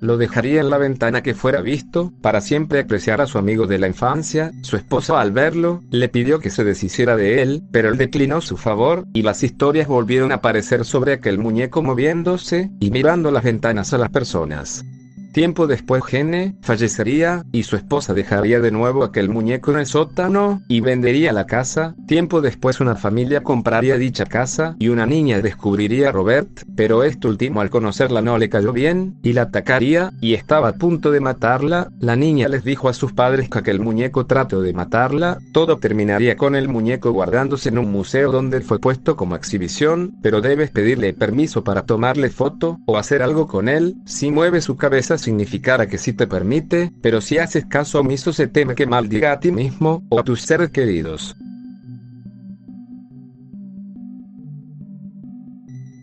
lo dejaría en la ventana que fuera visto, para siempre apreciar a su amigo de la infancia. Su esposa, al verlo, le pidió que se deshiciera de él, pero él declinó su favor, y las historias volvieron a aparecer sobre aquel muñeco moviéndose y mirando las ventanas a las personas. Tiempo después Gene fallecería, y su esposa dejaría de nuevo aquel muñeco en el sótano, y vendería la casa. Tiempo después una familia compraría dicha casa, y una niña descubriría a Robert, pero este último al conocerla no le cayó bien, y la atacaría, y estaba a punto de matarla. La niña les dijo a sus padres que aquel muñeco trató de matarla. Todo terminaría con el muñeco guardándose en un museo donde fue puesto como exhibición, pero debes pedirle permiso para tomarle foto, o hacer algo con él. Si mueve su cabeza significará que sí te permite, pero si haces caso omiso se teme que maldiga a ti mismo, o a tus seres queridos.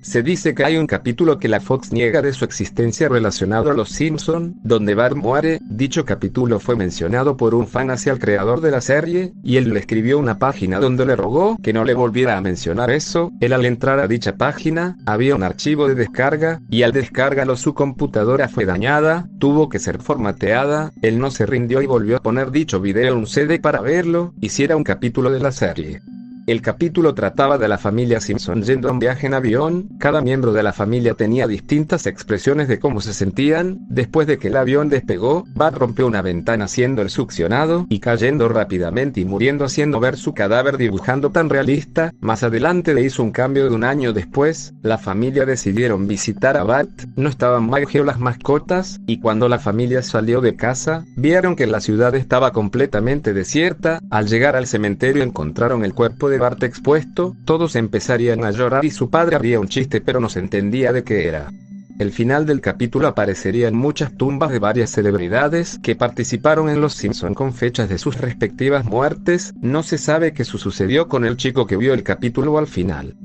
Se dice que hay un capítulo que la Fox niega de su existencia relacionado a los Simpson, donde Bart muere. Dicho capítulo fue mencionado por un fan hacia el creador de la serie, y él le escribió una página donde le rogó que no le volviera a mencionar eso. Él, al entrar a dicha página, había un archivo de descarga, y al descargarlo su computadora fue dañada, tuvo que ser formateada. Él no se rindió y volvió a poner dicho video en un CD para verlo, y si era un capítulo de la serie. El capítulo trataba de la familia Simpson yendo a un viaje en avión. Cada miembro de la familia tenía distintas expresiones de cómo se sentían. Después de que el avión despegó, Bart rompió una ventana siendo el succionado y cayendo rápidamente y muriendo, haciendo ver su cadáver dibujando tan realista. Más adelante le hizo un cambio de un año después. La familia decidieron visitar a Bart. No estaban Maggie o las mascotas, y cuando la familia salió de casa, vieron que la ciudad estaba completamente desierta. Al llegar al cementerio encontraron el cuerpo de Bart expuesto. Todos empezarían a llorar y su padre haría un chiste, pero no se entendía de qué era. El final del capítulo aparecerían muchas tumbas de varias celebridades que participaron en Los Simpson con fechas de sus respectivas muertes. No se sabe qué sucedió con el chico que vio el capítulo al final.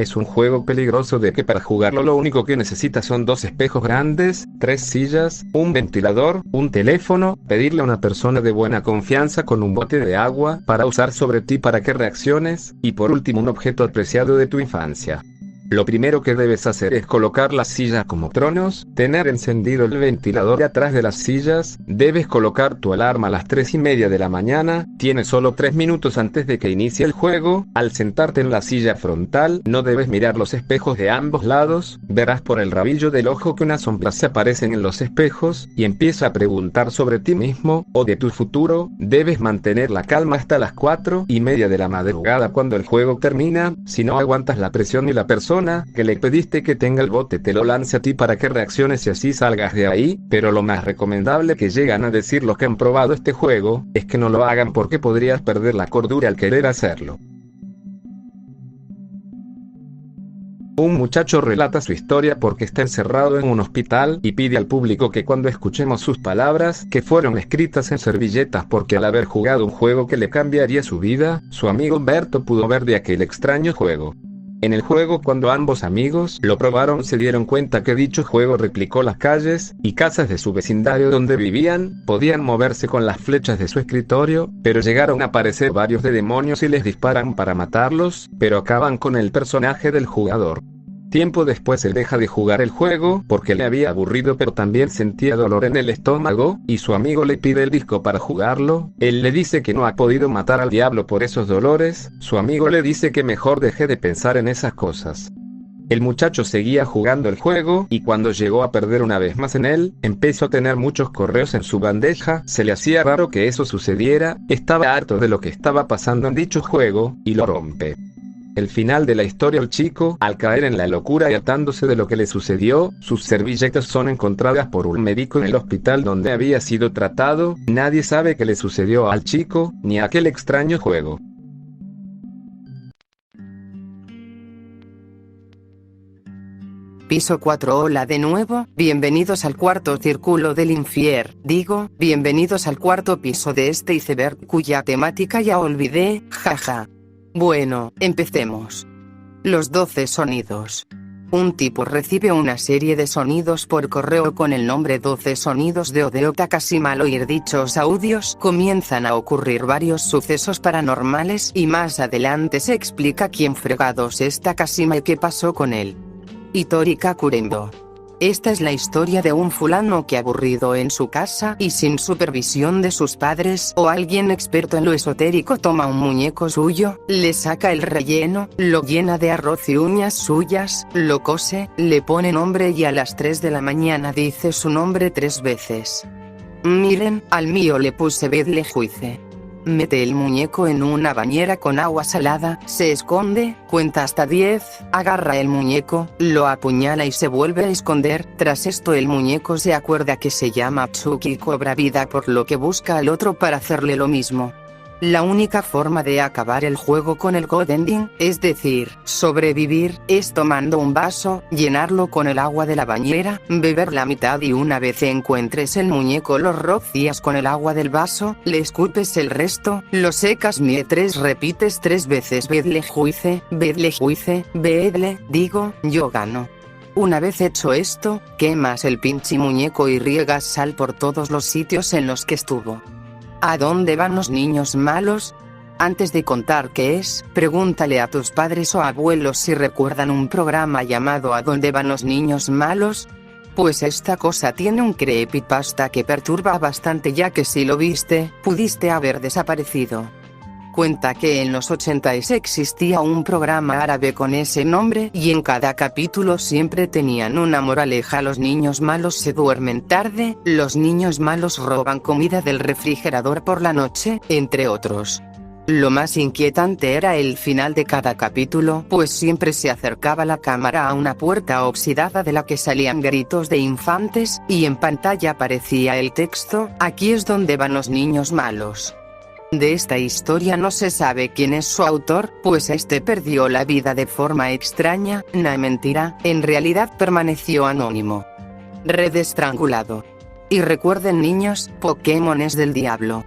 Es un juego peligroso de que para jugarlo lo único que necesitas son 2 espejos grandes, 3 sillas, un ventilador, un teléfono, pedirle a una persona de buena confianza con un bote de agua para usar sobre ti para que reacciones, y por último un objeto apreciado de tu infancia. Lo primero que debes hacer es colocar las sillas como tronos, tener encendido el ventilador atrás de las sillas, debes colocar tu alarma a las 3:30 de la mañana, tienes solo 3 minutos antes de que inicie el juego, al sentarte en la silla frontal, no debes mirar los espejos de ambos lados, verás por el rabillo del ojo que unas sombras se aparecen en los espejos, y empieza a preguntar sobre ti mismo, o de tu futuro, debes mantener la calma hasta las 4:30 de la madrugada cuando el juego termina, si no aguantas la presión y la persona que le pediste que tenga el bote te lo lance a ti para que reacciones y así salgas de ahí, pero lo más recomendable que llegan a decir los que han probado este juego, es que no lo hagan porque podrías perder la cordura al querer hacerlo. Un muchacho relata su historia porque está encerrado en un hospital y pide al público que cuando escuchemos sus palabras, que fueron escritas en servilletas porque al haber jugado un juego que le cambiaría su vida, su amigo Humberto pudo ver de aquel extraño juego. En el juego, cuando ambos amigos lo probaron, se dieron cuenta que dicho juego replicó las calles y casas de su vecindario donde vivían, podían moverse con las flechas de su escritorio, pero llegaron a aparecer varios de demonios y les disparan para matarlos, pero acaban con el personaje del jugador. Tiempo después él deja de jugar el juego porque le había aburrido, pero también sentía dolor en el estómago, y su amigo le pide el disco para jugarlo. Él le dice que no ha podido matar al diablo por esos dolores, su amigo le dice que mejor deje de pensar en esas cosas. El muchacho seguía jugando el juego, y cuando llegó a perder una vez más en él, empezó a tener muchos correos en su bandeja, se le hacía raro que eso sucediera, estaba harto de lo que estaba pasando en dicho juego, y lo rompe. El final de la historia: el chico, al caer en la locura y hartándose de lo que le sucedió, sus servilletas son encontradas por un médico en el hospital donde había sido tratado. Nadie sabe qué le sucedió al chico, ni a aquel extraño juego. Piso 4. Hola de nuevo, bienvenidos al cuarto círculo del infierno. Bienvenidos al cuarto piso de este iceberg cuya temática ya olvidé, jaja. Bueno, empecemos. Los 12 sonidos. Un tipo recibe una serie de sonidos por correo con el nombre 12 sonidos de Hideo Takashima. Al oír dichos audios, comienzan a ocurrir varios sucesos paranormales y más adelante se explica quién fregados es Takashima y qué pasó con él. Hitori Kakurendo. Esta es la historia de un fulano que, aburrido en su casa y sin supervisión de sus padres o alguien experto en lo esotérico, toma un muñeco suyo, le saca el relleno, lo llena de arroz y uñas suyas, lo cose, le pone nombre y a las 3 de la mañana dice su nombre 3 veces. Miren, al mío le puse Beetlejuice. Mete el muñeco en una bañera con agua salada, se esconde, cuenta hasta 10, agarra el muñeco, lo apuñala y se vuelve a esconder. Tras esto el muñeco se acuerda que se llama Tsuki y cobra vida, por lo que busca al otro para hacerle lo mismo. La única forma de acabar el juego con el God Ending, es decir, sobrevivir, es tomando un vaso, llenarlo con el agua de la bañera, beber la mitad y una vez encuentres el muñeco lo rocías con el agua del vaso, le escupes el resto, lo secas mientras repites 3 veces Beetlejuice, Beetlejuice, yo gano. Una vez hecho esto, quemas el pinche muñeco y riegas sal por todos los sitios en los que estuvo. ¿A dónde van los niños malos? Antes de contar qué es, pregúntale a tus padres o abuelos si recuerdan un programa llamado ¿A dónde van los niños malos? Pues esta cosa tiene un creepypasta que perturba bastante, ya que si lo viste, pudiste haber desaparecido. Cuenta que en los 80s existía un programa árabe con ese nombre y en cada capítulo siempre tenían una moraleja: los niños malos se duermen tarde, los niños malos roban comida del refrigerador por la noche, entre otros. Lo más inquietante era el final de cada capítulo, pues siempre se acercaba la cámara a una puerta oxidada de la que salían gritos de infantes, y en pantalla aparecía el texto: aquí es donde van los niños malos. De esta historia no se sabe quién es su autor, pues este perdió la vida de forma extraña. No, mentira, en realidad permaneció anónimo. Red estrangulado. Y recuerden, niños, Pokémon es del diablo.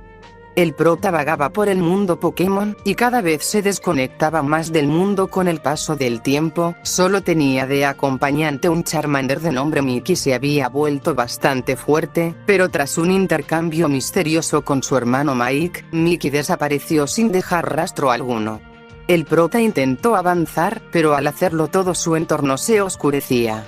El prota vagaba por el mundo Pokémon, y cada vez se desconectaba más del mundo con el paso del tiempo. Solo tenía de acompañante un Charmander de nombre Mickey. Se había vuelto bastante fuerte, pero tras un intercambio misterioso con su hermano Mike, Mickey desapareció sin dejar rastro alguno. El prota intentó avanzar, pero al hacerlo todo su entorno se oscurecía.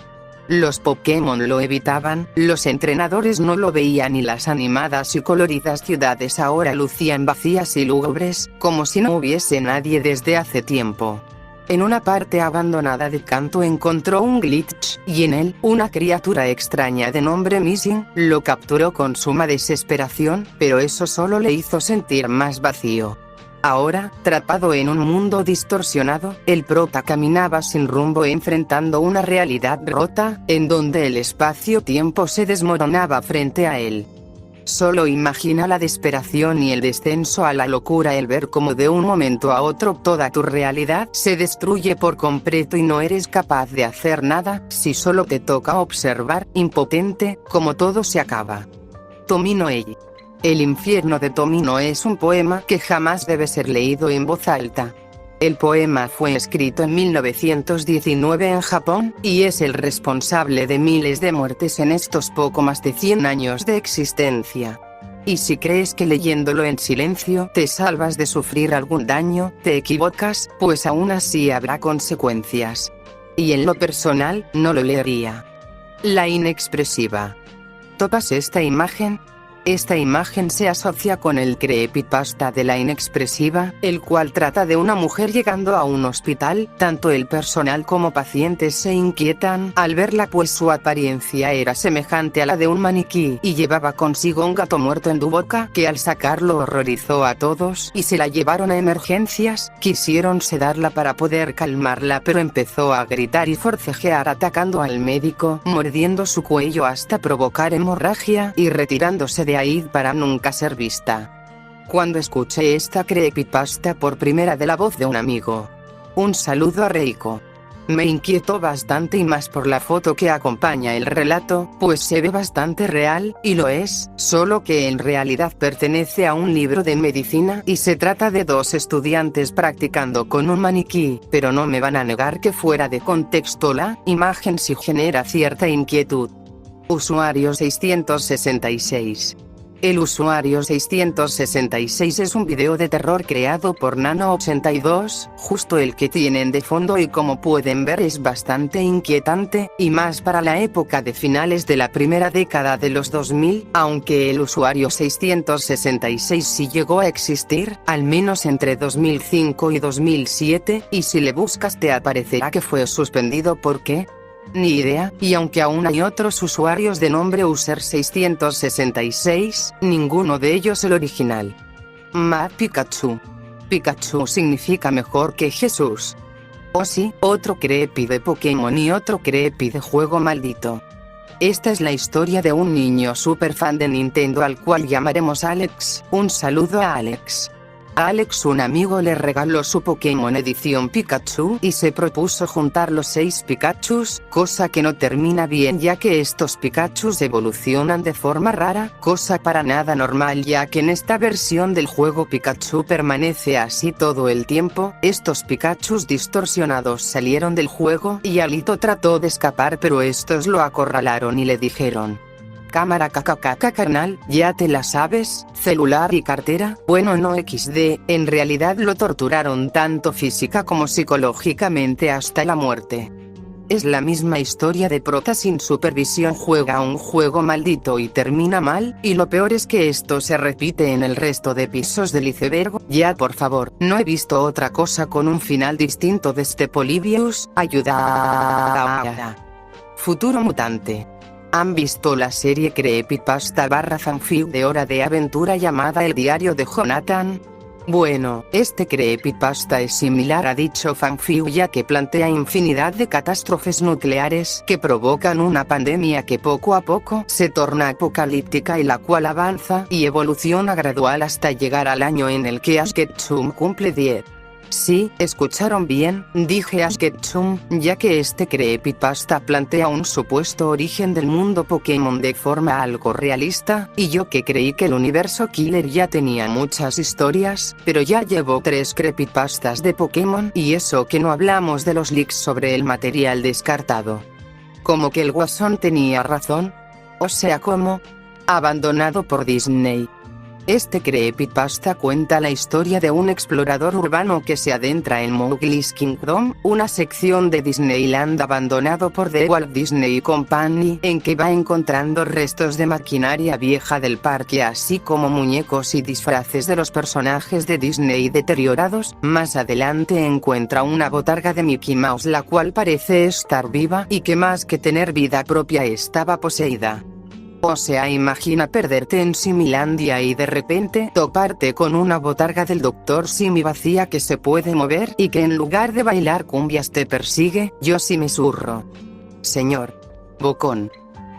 Los Pokémon lo evitaban, los entrenadores no lo veían y las animadas y coloridas ciudades ahora lucían vacías y lúgubres, como si no hubiese nadie desde hace tiempo. En una parte abandonada de Kanto encontró un glitch, y en él, una criatura extraña de nombre Missing, lo capturó con suma desesperación, pero eso solo le hizo sentir más vacío. Ahora, atrapado en un mundo distorsionado, el prota caminaba sin rumbo enfrentando una realidad rota, en donde el espacio-tiempo se desmoronaba frente a él. Solo imagina la desesperación y el descenso a la locura, el ver cómo de un momento a otro toda tu realidad se destruye por completo y no eres capaz de hacer nada, si solo te toca observar, impotente, cómo todo se acaba. Tomino Ey. El infierno de Tomino es un poema que jamás debe ser leído en voz alta. El poema fue escrito en 1919 en Japón, y es el responsable de miles de muertes en estos poco más de 100 años de existencia. Y si crees que leyéndolo en silencio te salvas de sufrir algún daño, te equivocas, pues aún así habrá consecuencias. Y en lo personal, no lo leería. La inexpresiva. ¿Topas esta imagen? Esta imagen se asocia con el creepypasta de la inexpresiva, el cual trata de una mujer llegando a un hospital. Tanto el personal como pacientes se inquietan al verla, pues su apariencia era semejante a la de un maniquí y llevaba consigo un gato muerto en su boca, que al sacarlo horrorizó a todos y se la llevaron a emergencias. Quisieron sedarla para poder calmarla, pero empezó a gritar y forcejear atacando al médico, mordiendo su cuello hasta provocar hemorragia y retirándose de ahí para nunca ser vista. Cuando escuché esta creepypasta por primera de la voz de un amigo. Un saludo a Reiko. Me inquietó bastante, y más por la foto que acompaña el relato, pues se ve bastante real, y lo es, solo que en realidad pertenece a un libro de medicina y se trata de dos estudiantes practicando con un maniquí, pero no me van a negar que fuera de contexto la imagen sí genera cierta inquietud. Usuario 666. El usuario 666 es un video de terror creado por Nano82, justo el que tienen de fondo, y como pueden ver es bastante inquietante, y más para la época de finales de la primera década de los 2000, aunque el usuario 666 sí llegó a existir, al menos entre 2005 y 2007, y si le buscas te aparecerá que fue suspendido. ¿Por qué? Ni idea, y aunque aún hay otros usuarios de nombre User666, ninguno de ellos el original. Pikachu. Pikachu significa mejor que Jesús. Oh sí, otro creepy de Pokémon y otro creepy de juego maldito. Esta es la historia de un niño super fan de Nintendo al cual llamaremos Alex. Un saludo a Alex. A Alex un amigo le regaló su Pokémon edición Pikachu y se propuso juntar los 6 Pikachus, cosa que no termina bien ya que estos Pikachus evolucionan de forma rara, cosa para nada normal ya que en esta versión del juego Pikachu permanece así todo el tiempo. Estos Pikachus distorsionados salieron del juego y Alito trató de escapar, pero estos lo acorralaron y le dijeron: cámara caca carnal, ya te la sabes, celular y cartera. Bueno, no XD, en realidad lo torturaron tanto física como psicológicamente hasta la muerte. Es la misma historia de prota sin supervisión, juega un juego maldito y termina mal, y lo peor es que esto se repite en el resto de pisos del iceberg. Ya por favor, no he visto otra cosa con un final distinto desde Polybius. Ayuda. Futuro mutante. ¿Han visto la serie creepypasta / fanfic de Hora de Aventura llamada El Diario de Jonathan? Bueno, este creepypasta es similar a dicho fanfic ya que plantea infinidad de catástrofes nucleares que provocan una pandemia que poco a poco se torna apocalíptica y la cual avanza y evoluciona gradual hasta llegar al año en el que Ash Ketchum cumple 10. Sí, escucharon bien, dije Ash Ketchum, ya que este creepypasta plantea un supuesto origen del mundo Pokémon de forma algo realista, y yo que creí que el universo Killer ya tenía muchas historias, pero ya llevo 3 creepypastas de Pokémon y eso que no hablamos de los leaks sobre el material descartado. Como que el Guasón tenía razón. O sea, como abandonado por Disney. Este creepypasta cuenta la historia de un explorador urbano que se adentra en Mowgli's Kingdom, una sección de Disneyland abandonado por The Walt Disney Company, en que va encontrando restos de maquinaria vieja del parque así como muñecos y disfraces de los personajes de Disney deteriorados. Más adelante encuentra una botarga de Mickey Mouse la cual parece estar viva y que más que tener vida propia estaba poseída. O sea, imagina perderte en Similandia y de repente toparte con una botarga del Dr. Simi vacía que se puede mover y que en lugar de bailar cumbias te persigue. Yo sí me zurro. Señor Bocón.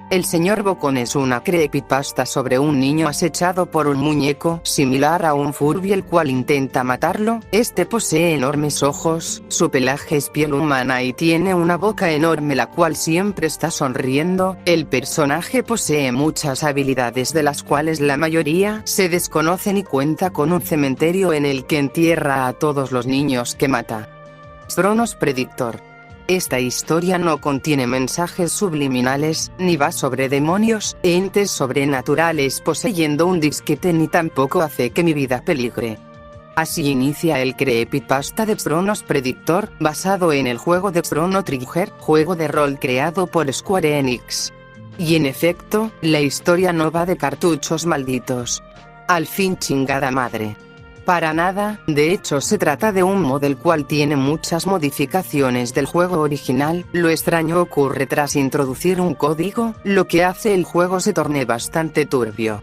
El señor Bocón es una creepypasta sobre un niño acechado por un muñeco similar a un Furby el cual intenta matarlo. Este posee enormes ojos, su pelaje es piel humana y tiene una boca enorme la cual siempre está sonriendo. El personaje posee muchas habilidades de las cuales la mayoría se desconocen y cuenta con un cementerio en el que entierra a todos los niños que mata. Cronos Predictor. Esta historia no contiene mensajes subliminales, ni va sobre demonios, entes sobrenaturales poseyendo un disquete ni tampoco hace que mi vida peligre. Así inicia el creepypasta de Cronos Predictor, basado en el juego de Chrono Trigger, juego de rol creado por Square Enix. Y en efecto, la historia no va de cartuchos malditos. Al fin chingada madre. Para nada, de hecho se trata de un mod el cual tiene muchas modificaciones del juego original. Lo extraño ocurre tras introducir un código, lo que hace el juego se torne bastante turbio.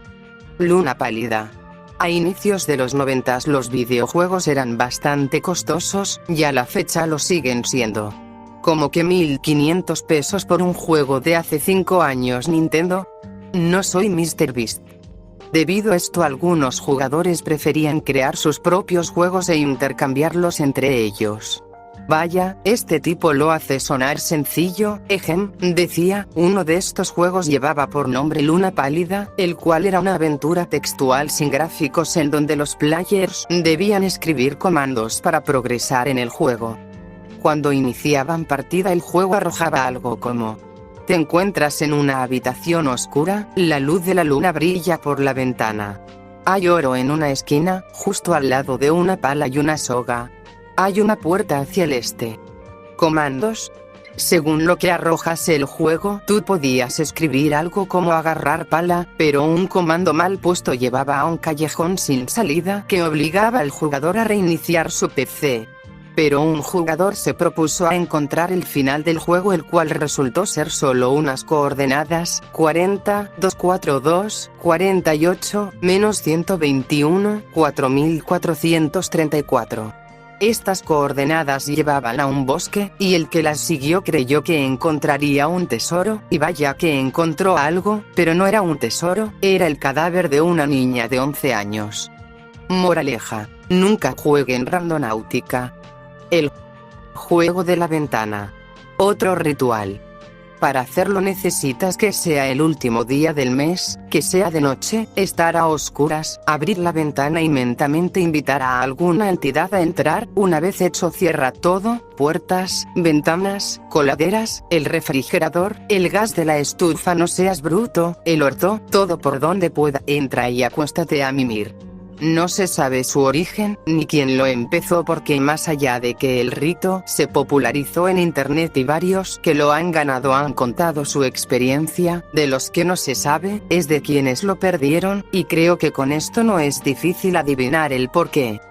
Luna Pálida. A inicios de los 90 los videojuegos eran bastante costosos, y a la fecha lo siguen siendo. ¿Como que 1500 pesos por un juego de hace 5 años Nintendo? No soy MrBeast. Debido a esto algunos jugadores preferían crear sus propios juegos e intercambiarlos entre ellos. Vaya, este tipo lo hace sonar sencillo. Decía, uno de estos juegos llevaba por nombre Luna Pálida, el cual era una aventura textual sin gráficos en donde los players debían escribir comandos para progresar en el juego. Cuando iniciaban partida el juego arrojaba algo como: te encuentras en una habitación oscura, la luz de la luna brilla por la ventana. Hay oro en una esquina, justo al lado de una pala y una soga. Hay una puerta hacia el este. Comandos. Según lo que arrojase el juego, tú podías escribir algo como agarrar pala, pero un comando mal puesto llevaba a un callejón sin salida que obligaba al jugador a reiniciar su PC. Pero un jugador se propuso a encontrar el final del juego, el cual resultó ser solo unas coordenadas: 40, 242, 48, menos 121, 4434. Estas coordenadas llevaban a un bosque, y el que las siguió creyó que encontraría un tesoro, y vaya que encontró algo, pero no era un tesoro, era el cadáver de una niña de 11 años. Moraleja: nunca jueguen Randonáutica. El juego de la ventana. Otro ritual. Para hacerlo necesitas que sea el último día del mes, que sea de noche, estar a oscuras, abrir la ventana y mentalmente invitar a alguna entidad a entrar. Una vez hecho cierra todo, puertas, ventanas, coladeras, el refrigerador, el gas de la estufa, no seas bruto, el orto, todo por donde pueda. Entra y acuéstate a mimir. No se sabe su origen, ni quién lo empezó, porque más allá de que el rito se popularizó en internet y varios que lo han ganado han contado su experiencia, de los que no se sabe, es de quienes lo perdieron, y creo que con esto no es difícil adivinar el porqué.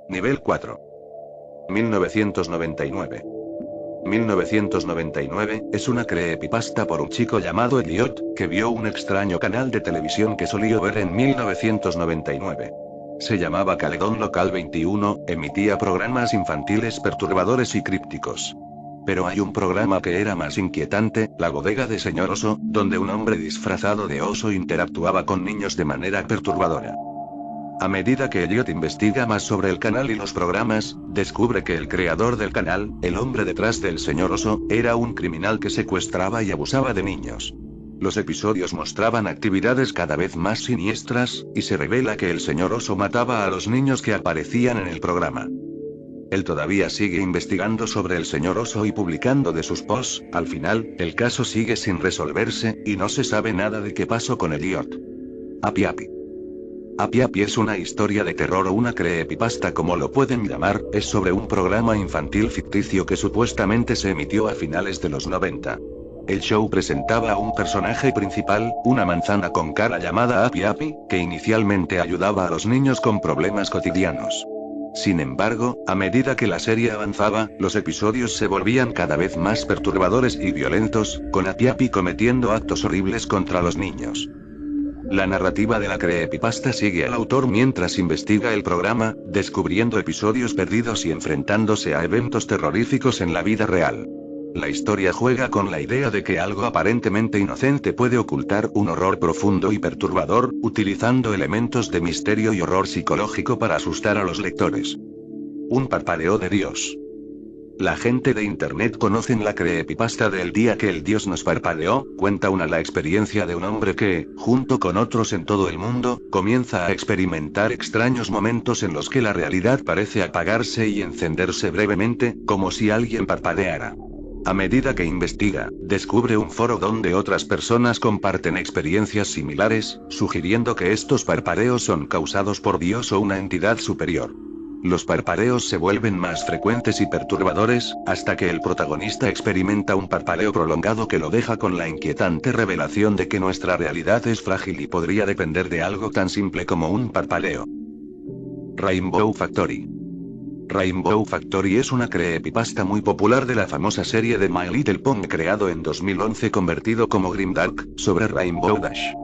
Nivel 4. 1999. 1999 es una creepypasta por un chico llamado Elliot, que vio un extraño canal de televisión que solía ver en 1999. Se llamaba Caledon Local 21, emitía programas infantiles perturbadores y crípticos. Pero hay un programa que era más inquietante, La Bodega de Señor Oso, donde un hombre disfrazado de oso interactuaba con niños de manera perturbadora. A medida que Elliot investiga más sobre el canal y los programas, descubre que el creador del canal, el hombre detrás del señor Oso, era un criminal que secuestraba y abusaba de niños. Los episodios mostraban actividades cada vez más siniestras, y se revela que el señor Oso mataba a los niños que aparecían en el programa. Él todavía sigue investigando sobre el señor Oso y publicando de sus posts. Al final, el caso sigue sin resolverse, y no se sabe nada de qué pasó con Elliot. Api Api. Api Api es una historia de terror o una creepypasta como lo pueden llamar, es sobre un programa infantil ficticio que supuestamente se emitió a finales de los 90. El show presentaba a un personaje principal, una manzana con cara llamada Api Api, que inicialmente ayudaba a los niños con problemas cotidianos. Sin embargo, a medida que la serie avanzaba, los episodios se volvían cada vez más perturbadores y violentos, con Api Api cometiendo actos horribles contra los niños. La narrativa de la creepypasta sigue al autor mientras investiga el programa, descubriendo episodios perdidos y enfrentándose a eventos terroríficos en la vida real. La historia juega con la idea de que algo aparentemente inocente puede ocultar un horror profundo y perturbador, utilizando elementos de misterio y horror psicológico para asustar a los lectores. Un parpadeo de Dios. La gente de internet conocen la creepypasta del día que el Dios nos parpadeó. Cuenta la experiencia de un hombre que, junto con otros en todo el mundo, comienza a experimentar extraños momentos en los que la realidad parece apagarse y encenderse brevemente, como si alguien parpadeara. A medida que investiga, descubre un foro donde otras personas comparten experiencias similares, sugiriendo que estos parpadeos son causados por Dios o una entidad superior. Los parpadeos se vuelven más frecuentes y perturbadores, hasta que el protagonista experimenta un parpadeo prolongado que lo deja con la inquietante revelación de que nuestra realidad es frágil y podría depender de algo tan simple como un parpadeo. Rainbow Factory. Rainbow Factory es una creepypasta muy popular de la famosa serie de My Little Pony creado en 2011 convertido como Grimdark, sobre Rainbow Dash.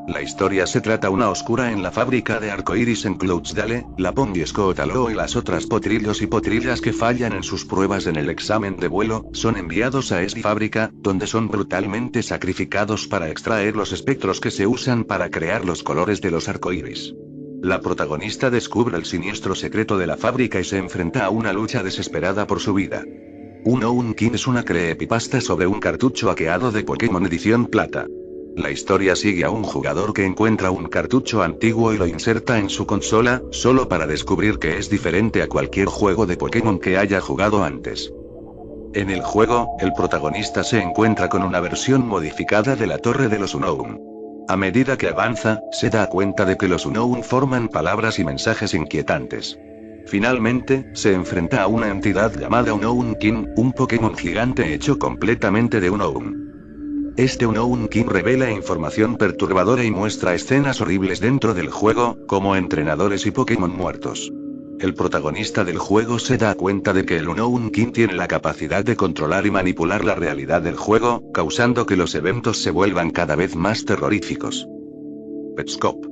La historia se trata una oscura en la fábrica de arcoíris en Cloudsdale, la Pony Scotalo y las otras potrillos y potrillas que fallan en sus pruebas en el examen de vuelo, son enviados a esta fábrica, donde son brutalmente sacrificados para extraer los espectros que se usan para crear los colores de los arcoíris. La protagonista descubre el siniestro secreto de la fábrica y se enfrenta a una lucha desesperada por su vida. Unknown King es una creepypasta sobre un cartucho hackeado de Pokémon Edición Plata. La historia sigue a un jugador que encuentra un cartucho antiguo y lo inserta en su consola, solo para descubrir que es diferente a cualquier juego de Pokémon que haya jugado antes. En el juego, el protagonista se encuentra con una versión modificada de la Torre de los Unknown. A medida que avanza, se da cuenta de que los Unknown forman palabras y mensajes inquietantes. Finalmente, se enfrenta a una entidad llamada Unknown King, un Pokémon gigante hecho completamente de Unknown. Este Unknown King revela información perturbadora y muestra escenas horribles dentro del juego, como entrenadores y Pokémon muertos. El protagonista del juego se da cuenta de que el Unknown King tiene la capacidad de controlar y manipular la realidad del juego, causando que los eventos se vuelvan cada vez más terroríficos. Petscop.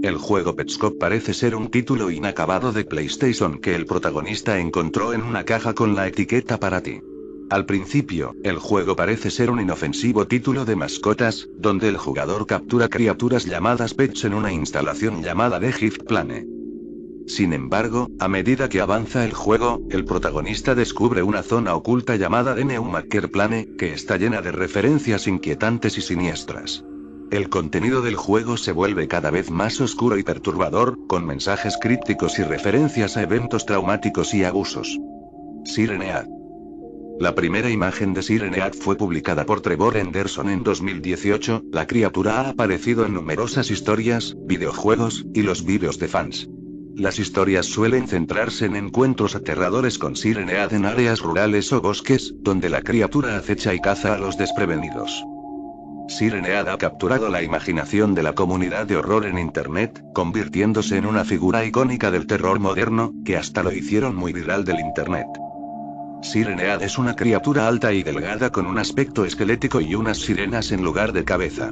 El juego Petscop parece ser un título inacabado de PlayStation que el protagonista encontró en una caja con la etiqueta para ti. Al principio, el juego parece ser un inofensivo título de mascotas, donde el jugador captura criaturas llamadas pets en una instalación llamada The Gift Plane. Sin embargo, a medida que avanza el juego, el protagonista descubre una zona oculta llamada The Neumaker Plane, que está llena de referencias inquietantes y siniestras. El contenido del juego se vuelve cada vez más oscuro y perturbador, con mensajes crípticos y referencias a eventos traumáticos y abusos. Sirenead. La primera imagen de Sirenead fue publicada por Trevor Henderson en 2018, la criatura ha aparecido en numerosas historias, videojuegos, y los vídeos de fans. Las historias suelen centrarse en encuentros aterradores con Sirenead en áreas rurales o bosques, donde la criatura acecha y caza a los desprevenidos. Sirenead ha capturado la imaginación de la comunidad de horror en Internet, convirtiéndose en una figura icónica del terror moderno, que hasta lo hicieron muy viral del Internet. Sirenead es una criatura alta y delgada con un aspecto esquelético y unas sirenas en lugar de cabeza.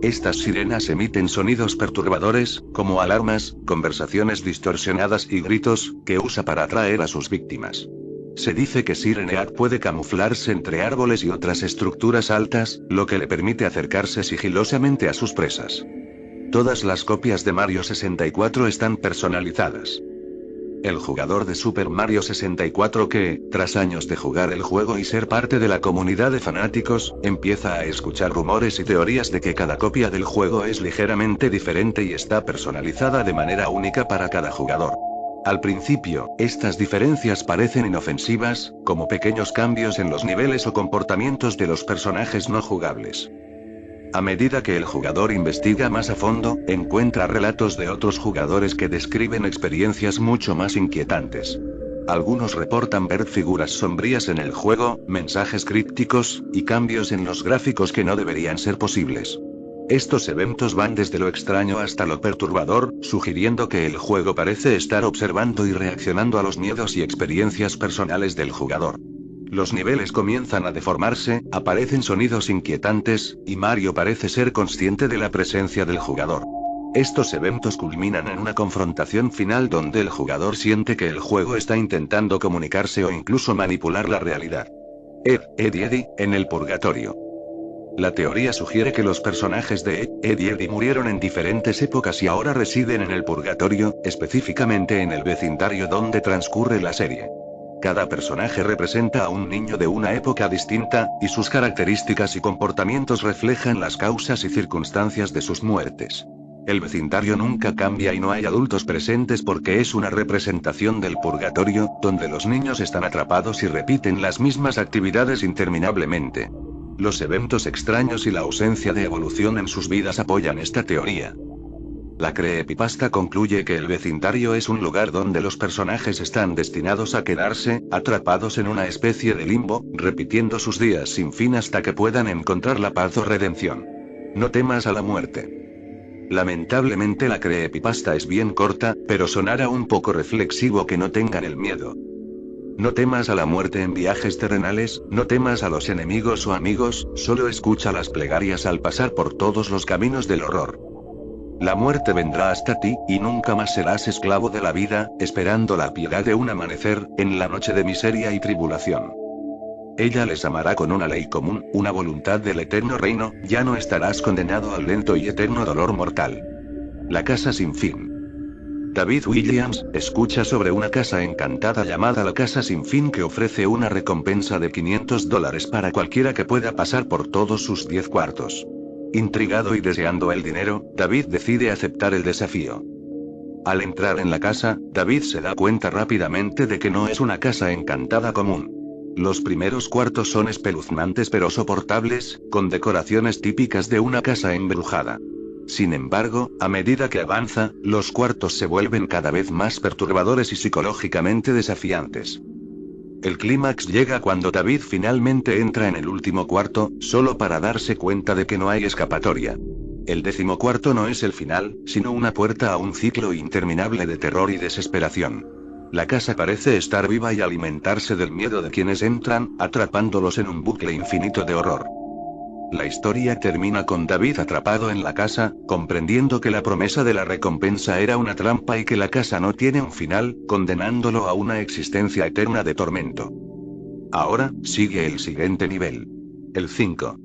Estas sirenas emiten sonidos perturbadores, como alarmas, conversaciones distorsionadas y gritos, que usa para atraer a sus víctimas. Se dice que Sirenead puede camuflarse entre árboles y otras estructuras altas, lo que le permite acercarse sigilosamente a sus presas. Todas las copias de Mario 64 están personalizadas. El jugador de Super Mario 64 que, tras años de jugar el juego y ser parte de la comunidad de fanáticos, empieza a escuchar rumores y teorías de que cada copia del juego es ligeramente diferente y está personalizada de manera única para cada jugador. Al principio, estas diferencias parecen inofensivas, como pequeños cambios en los niveles o comportamientos de los personajes no jugables. A medida que el jugador investiga más a fondo, encuentra relatos de otros jugadores que describen experiencias mucho más inquietantes. Algunos reportan ver figuras sombrías en el juego, mensajes crípticos, y cambios en los gráficos que no deberían ser posibles. Estos eventos van desde lo extraño hasta lo perturbador, sugiriendo que el juego parece estar observando y reaccionando a los miedos y experiencias personales del jugador. Los niveles comienzan a deformarse, aparecen sonidos inquietantes, y Mario parece ser consciente de la presencia del jugador. Estos eventos culminan en una confrontación final donde el jugador siente que el juego está intentando comunicarse o incluso manipular la realidad. Eddie, en el purgatorio. La teoría sugiere que los personajes de Eddie murieron en diferentes épocas y ahora residen en el purgatorio, específicamente en el vecindario donde transcurre la serie. Cada personaje representa a un niño de una época distinta, y sus características y comportamientos reflejan las causas y circunstancias de sus muertes. El vecindario nunca cambia y no hay adultos presentes porque es una representación del purgatorio, donde los niños están atrapados y repiten las mismas actividades interminablemente. Los eventos extraños y la ausencia de evolución en sus vidas apoyan esta teoría. La creepypasta concluye que el vecindario es un lugar donde los personajes están destinados a quedarse, atrapados en una especie de limbo, repitiendo sus días sin fin hasta que puedan encontrar la paz o redención. No temas a la muerte. Lamentablemente la creepypasta es bien corta, pero sonará un poco reflexivo que no tengan el miedo. No temas a la muerte en viajes terrenales, no temas a los enemigos o amigos, solo escucha las plegarias al pasar por todos los caminos del horror. La muerte vendrá hasta ti, y nunca más serás esclavo de la vida, esperando la piedad de un amanecer, en la noche de miseria y tribulación. Ella les amará con una ley común, una voluntad del eterno reino, ya no estarás condenado al lento y eterno dolor mortal. La casa sin fin. David Williams escucha sobre una casa encantada llamada La Casa Sin Fin que ofrece una recompensa de $500 para cualquiera que pueda pasar por todos sus 10 cuartos. Intrigado y deseando el dinero, David decide aceptar el desafío. Al entrar en la casa, David se da cuenta rápidamente de que no es una casa encantada común. Los primeros cuartos son espeluznantes pero soportables, con decoraciones típicas de una casa embrujada. Sin embargo, a medida que avanza, los cuartos se vuelven cada vez más perturbadores y psicológicamente desafiantes. El clímax llega cuando David finalmente entra en el último cuarto, solo para darse cuenta de que no hay escapatoria. El 10º cuarto no es el final, sino una puerta a un ciclo interminable de terror y desesperación. La casa parece estar viva y alimentarse del miedo de quienes entran, atrapándolos en un bucle infinito de horror. La historia termina con David atrapado en la casa, comprendiendo que la promesa de la recompensa era una trampa y que la casa no tiene un final, condenándolo a una existencia eterna de tormento. Ahora, sigue el siguiente nivel. El 5.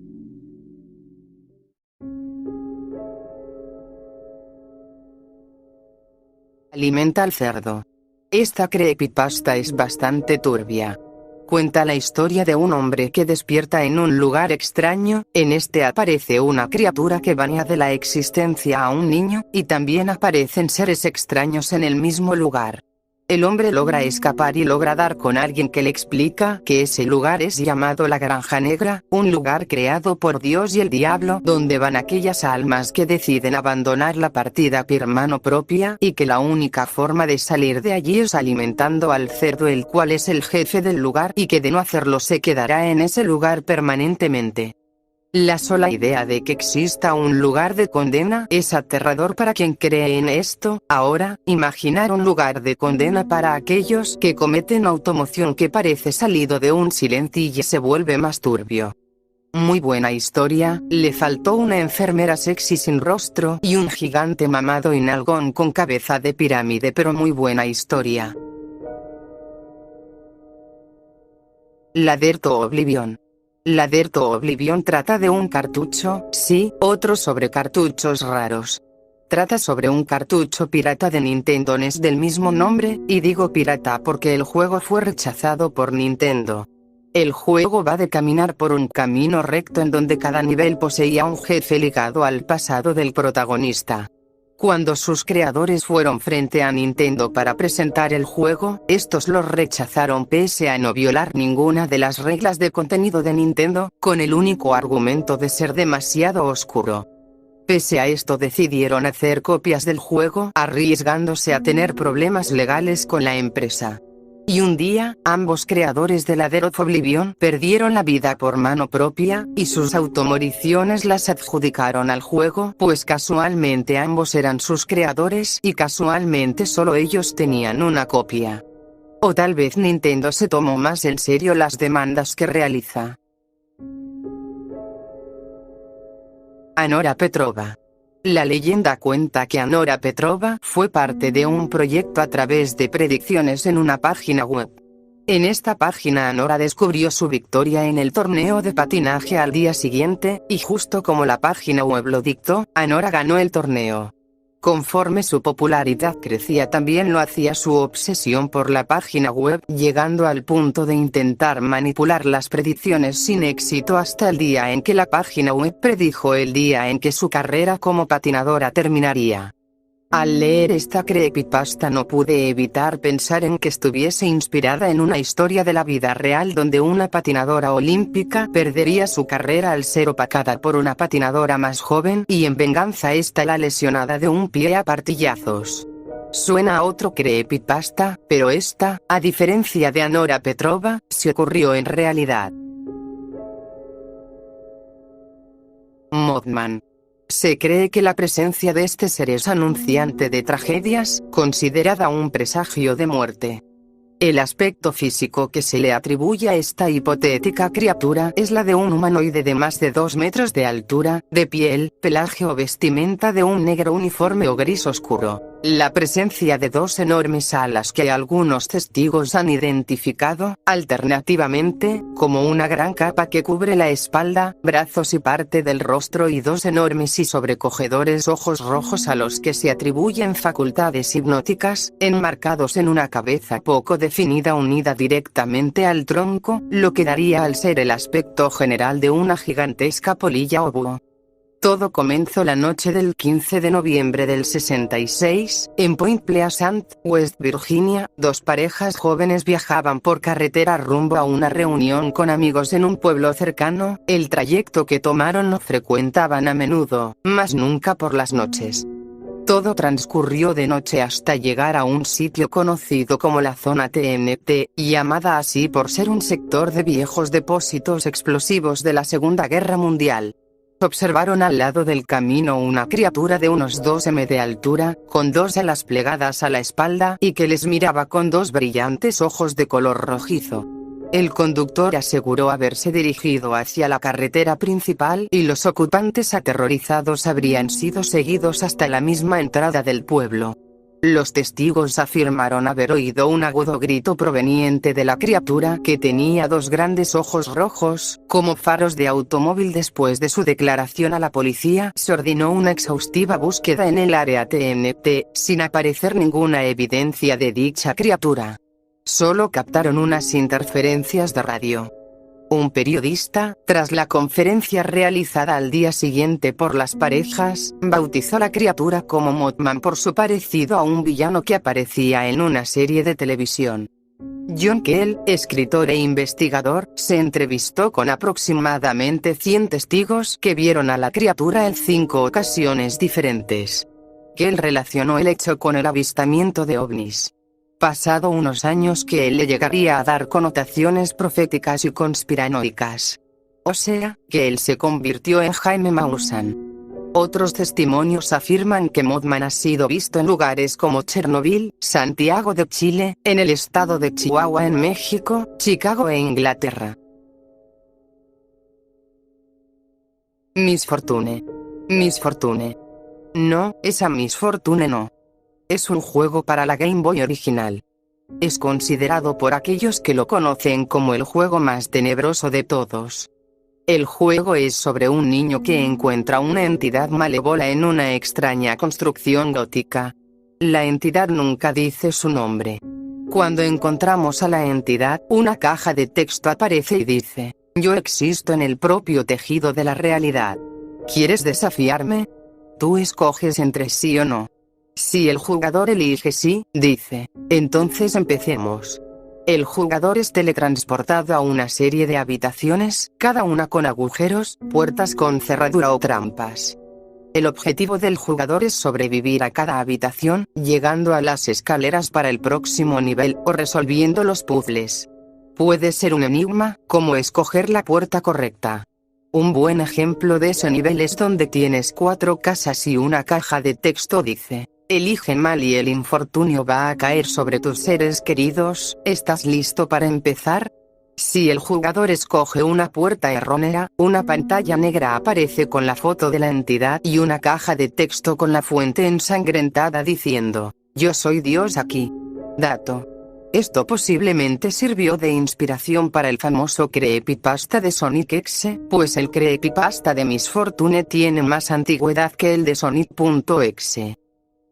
Trata sobre un cartucho pirata de Nintendo NES del mismo nombre, y digo pirata porque el juego fue rechazado por Nintendo. El juego va de caminar por un camino recto en donde cada nivel poseía un jefe ligado al pasado del protagonista. Cuando sus creadores fueron frente a Nintendo para presentar el juego, estos los rechazaron pese a no violar ninguna de las reglas de contenido de Nintendo, con el único argumento de ser demasiado oscuro. Pese a esto decidieron hacer copias del juego, arriesgándose a tener problemas legales con la empresa. Y un día, ambos creadores de Ladder of Oblivion perdieron la vida por mano propia, y sus automoriciones las adjudicaron al juego, pues casualmente ambos eran sus creadores y casualmente solo ellos tenían una copia. O tal vez Nintendo se tomó más en serio las demandas que realiza. Anora Petrova. La leyenda cuenta que Anora Petrova fue parte de un proyecto a través de predicciones en una página web. En esta página Anora descubrió su victoria en el torneo de patinaje al día siguiente, y justo como la página web lo dictó, Anora ganó el torneo. Conforme su popularidad crecía, también lo hacía su obsesión por la página web, llegando al punto de intentar manipular las predicciones sin éxito hasta el día en que la página web predijo el día en que su carrera como patinadora terminaría. Al leer esta creepypasta no pude evitar pensar en que estuviese inspirada en una historia de la vida real donde una patinadora olímpica perdería su carrera al ser opacada por una patinadora más joven, y en venganza esta la lesionada de un pie a partillazos. Suena a otro creepypasta, pero esta, a diferencia de Anora Petrova, se ocurrió en realidad. Mothman. Se cree que la presencia de este ser es anunciante de tragedias, considerada un presagio de muerte. El aspecto físico que se le atribuye a esta hipotética criatura es la de un humanoide de más de 2 metros de altura, de piel, pelaje o vestimenta de un negro uniforme o gris oscuro. La presencia de 2 enormes alas que algunos testigos han identificado, alternativamente, como una gran capa que cubre la espalda, brazos y parte del rostro, y 2 enormes y sobrecogedores ojos rojos a los que se atribuyen facultades hipnóticas, enmarcados en una cabeza poco definida unida directamente al tronco, lo que daría al ser el aspecto general de una gigantesca polilla o búho. Todo comenzó la noche del 15 de noviembre del 66, en Point Pleasant, West Virginia. 2 parejas jóvenes viajaban por carretera rumbo a una reunión con amigos en un pueblo cercano. El trayecto que tomaron lo frecuentaban a menudo, mas nunca por las noches. Todo transcurrió de noche hasta llegar a un sitio conocido como la zona TNT, llamada así por ser un sector de viejos depósitos explosivos de la Segunda Guerra Mundial. Observaron al lado del camino una criatura de unos 2 m de altura, con 2 alas plegadas a la espalda, y que les miraba con 2 brillantes ojos de color rojizo. El conductor aseguró haberse dirigido hacia la carretera principal, y los ocupantes aterrorizados habrían sido seguidos hasta la misma entrada del pueblo. Los testigos afirmaron haber oído un agudo grito proveniente de la criatura, que tenía 2 grandes ojos rojos, como faros de automóvil. Después de su declaración a la policía, se ordenó una exhaustiva búsqueda en el área TNT, sin aparecer ninguna evidencia de dicha criatura. Solo captaron unas interferencias de radio. Un periodista, tras la conferencia realizada al día siguiente por las parejas, bautizó la criatura como Mothman por su parecido a un villano que aparecía en una serie de televisión. John Kell, escritor e investigador, se entrevistó con aproximadamente 100 testigos que vieron a la criatura en 5 ocasiones diferentes. Kell relacionó el hecho con el avistamiento de ovnis. Pasado unos años que él le llegaría a dar connotaciones proféticas y conspiranoicas. O sea, que él se convirtió en Jaime Maussan. Otros testimonios afirman que Mothman ha sido visto en lugares como Chernobyl, Santiago de Chile, en el estado de Chihuahua en México, Chicago e Inglaterra. Miss Fortune. Miss Fortune. No, esa Miss Fortune no. Es un juego para la Game Boy original. Es considerado por aquellos que lo conocen como el juego más tenebroso de todos. El juego es sobre un niño que encuentra una entidad malévola en una extraña construcción gótica. La entidad nunca dice su nombre. Cuando encontramos a la entidad, una caja de texto aparece y dice: yo existo en el propio tejido de la realidad. ¿Quieres desafiarme? Tú escoges entre sí o no. Si el jugador elige sí, dice: entonces empecemos. El jugador es teletransportado a una serie de habitaciones, cada una con agujeros, puertas con cerradura o trampas. El objetivo del jugador es sobrevivir a cada habitación, llegando a las escaleras para el próximo nivel, o resolviendo los puzzles. Puede ser un enigma, como escoger la puerta correcta. Un buen ejemplo de ese nivel es donde tienes 4 casas y una caja de texto dice: elige mal y el infortunio va a caer sobre tus seres queridos. ¿Estás listo para empezar? Si el jugador escoge una puerta errónea, una pantalla negra aparece con la foto de la entidad y una caja de texto con la fuente ensangrentada diciendo: yo soy Dios aquí. Dato. Esto posiblemente sirvió de inspiración para el famoso creepypasta de Sonic X, pues el creepypasta de Miss Fortune tiene más antigüedad que el de Sonic.exe.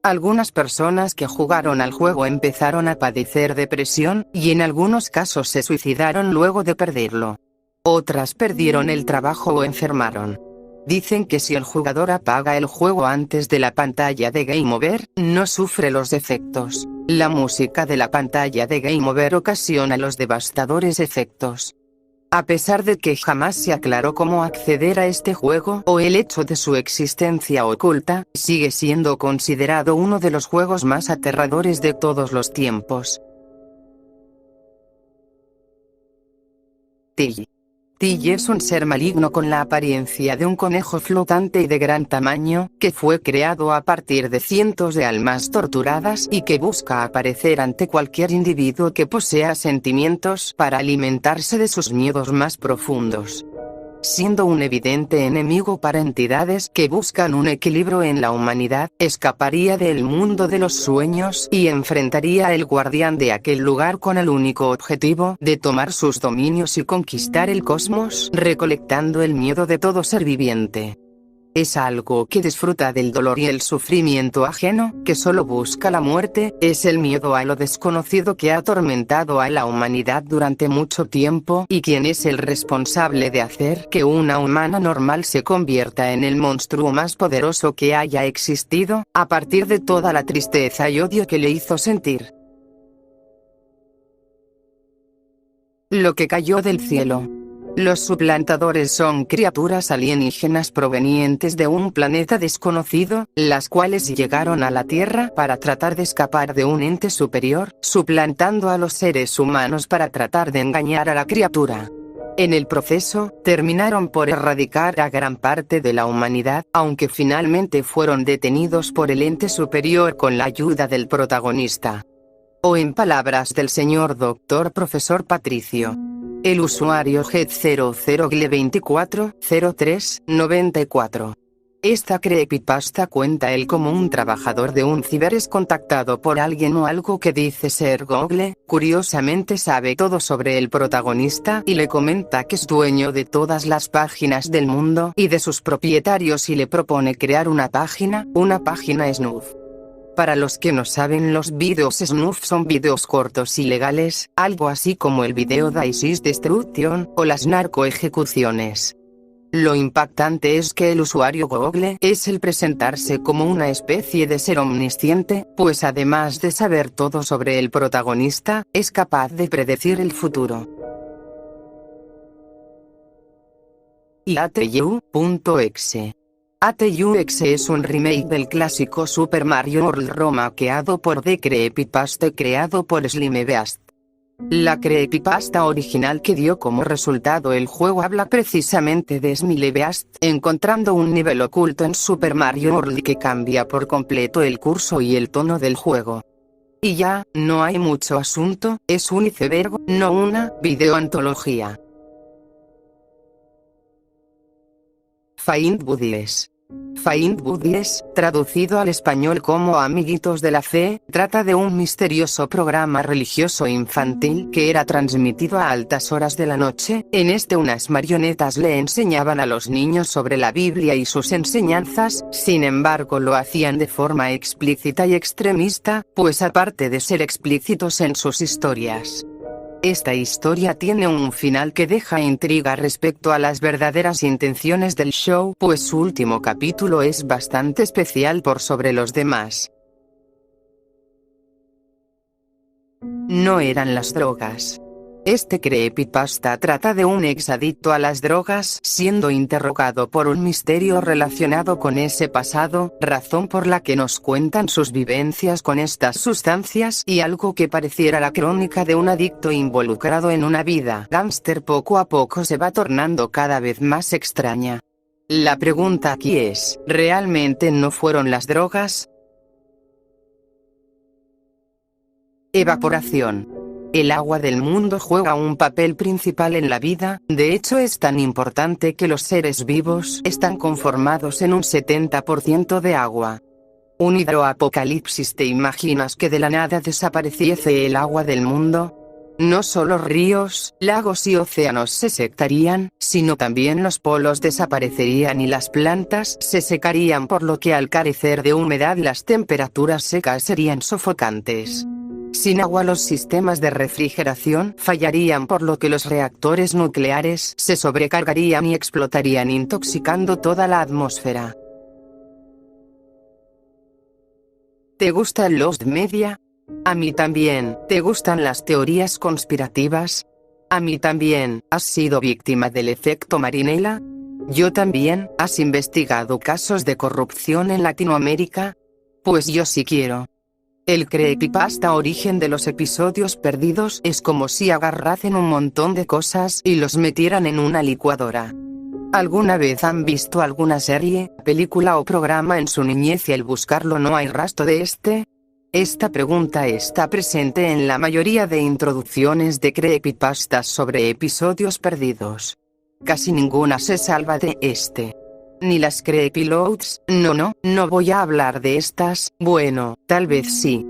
Algunas personas que jugaron al juego empezaron a padecer depresión, y en algunos casos se suicidaron luego de perderlo. Otras perdieron el trabajo o enfermaron. Dicen que si el jugador apaga el juego antes de la pantalla de Game Over, no sufre los efectos. La música de la pantalla de Game Over ocasiona los devastadores efectos. A pesar de que jamás se aclaró cómo acceder a este juego o el hecho de su existencia oculta, sigue siendo considerado uno de los juegos más aterradores de todos los tiempos. Tilly. Tilly es un ser maligno con la apariencia de un conejo flotante y de gran tamaño, que fue creado a partir de cientos de almas torturadas y que busca aparecer ante cualquier individuo que posea sentimientos para alimentarse de sus miedos más profundos. Siendo un evidente enemigo para entidades que buscan un equilibrio en la humanidad, escaparía del mundo de los sueños y enfrentaría al guardián de aquel lugar con el único objetivo de tomar sus dominios y conquistar el cosmos, recolectando el miedo de todo ser viviente. Es algo que disfruta del dolor y el sufrimiento ajeno, que solo busca la muerte. Es el miedo a lo desconocido que ha atormentado a la humanidad durante mucho tiempo y quien es el responsable de hacer que una humana normal se convierta en el monstruo más poderoso que haya existido, a partir de toda la tristeza y odio que le hizo sentir. Lo que cayó del cielo. Los suplantadores son criaturas alienígenas provenientes de un planeta desconocido, las cuales llegaron a la Tierra para tratar de escapar de un ente superior, suplantando a los seres humanos para tratar de engañar a la criatura. En el proceso, terminaron por erradicar a gran parte de la humanidad, aunque finalmente fueron detenidos por el ente superior con la ayuda del protagonista. O en palabras del señor Dr. Profesor Patricio. El usuario Get00Gle240394. Esta creepypasta cuenta él como un trabajador de un ciber es contactado por alguien o algo que dice ser Google, curiosamente sabe todo sobre el protagonista y le comenta que es dueño de todas las páginas del mundo y de sus propietarios y le propone crear una página snuff. Para los que no saben, los vídeos snuff son vídeos cortos ilegales, algo así como el video Daisy's Destruction, o las narcoejecuciones. Lo impactante es que el usuario Google es el presentarse como una especie de ser omnisciente, pues además de saber todo sobre el protagonista, es capaz de predecir el futuro. Y ATU.exe. ATU.exe es un remake del clásico Super Mario World remakeado por The Creepypasta creado por Slimebeast. La creepypasta original que dio como resultado el juego habla precisamente de Slimebeast encontrando un nivel oculto en Super Mario World que cambia por completo el curso y el tono del juego. Y ya, no hay mucho asunto, es un iceberg, no una videoantología. Find Buddies. Find Buddies, traducido al español como Amiguitos de la Fe, trata de un misterioso programa religioso infantil que era transmitido a altas horas de la noche. En este unas marionetas le enseñaban a los niños sobre la Biblia y sus enseñanzas, sin embargo lo hacían de forma explícita y extremista, pues aparte de ser explícitos en sus historias, esta historia tiene un final que deja intriga respecto a las verdaderas intenciones del show, pues su último capítulo es bastante especial por sobre los demás. No eran las drogas. Este creepypasta trata de un exadicto a las drogas siendo interrogado por un misterio relacionado con ese pasado, razón por la que nos cuentan sus vivencias con estas sustancias y algo que pareciera la crónica de un adicto involucrado en una vida gángster poco a poco se va tornando cada vez más extraña. La pregunta aquí es, ¿realmente no fueron las drogas? Evaporación. El agua del mundo juega un papel principal en la vida, de hecho es tan importante que los seres vivos están conformados en un 70% de agua. Un hidroapocalipsis, ¿te imaginas que de la nada desapareciese el agua del mundo? No solo ríos, lagos y océanos se secarían, sino también los polos desaparecerían y las plantas se secarían, por lo que al carecer de humedad las temperaturas secas serían sofocantes. Sin agua los sistemas de refrigeración fallarían, por lo que los reactores nucleares se sobrecargarían y explotarían, intoxicando toda la atmósfera. ¿Te gusta el Lost Media? A mí también. ¿Te gustan las teorías conspirativas? A mí también. ¿Has sido víctima del efecto Marinela? Yo también. ¿Has investigado casos de corrupción en Latinoamérica? Pues yo sí quiero. El creepypasta origen de los episodios perdidos es como si agarrasen un montón de cosas y los metieran en una licuadora. ¿Alguna vez han visto alguna serie, película o programa en su niñez y al buscarlo no hay rastro de este? Esta pregunta está presente en la mayoría de introducciones de creepypastas sobre episodios perdidos. Casi ninguna se salva de este. Ni las creepyloads, no voy a hablar de estas, bueno, tal vez sí.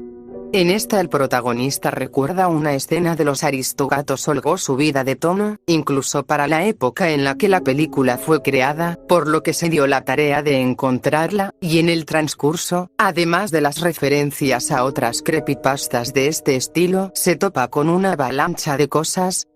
En esta el protagonista recuerda una escena de los Aristogatos, holgó su vida de tono, incluso para la época en la que la película fue creada, por lo que se dio la tarea de encontrarla, y en el transcurso, además de las referencias a otras creepypastas de este estilo, se topa con una avalancha de cosas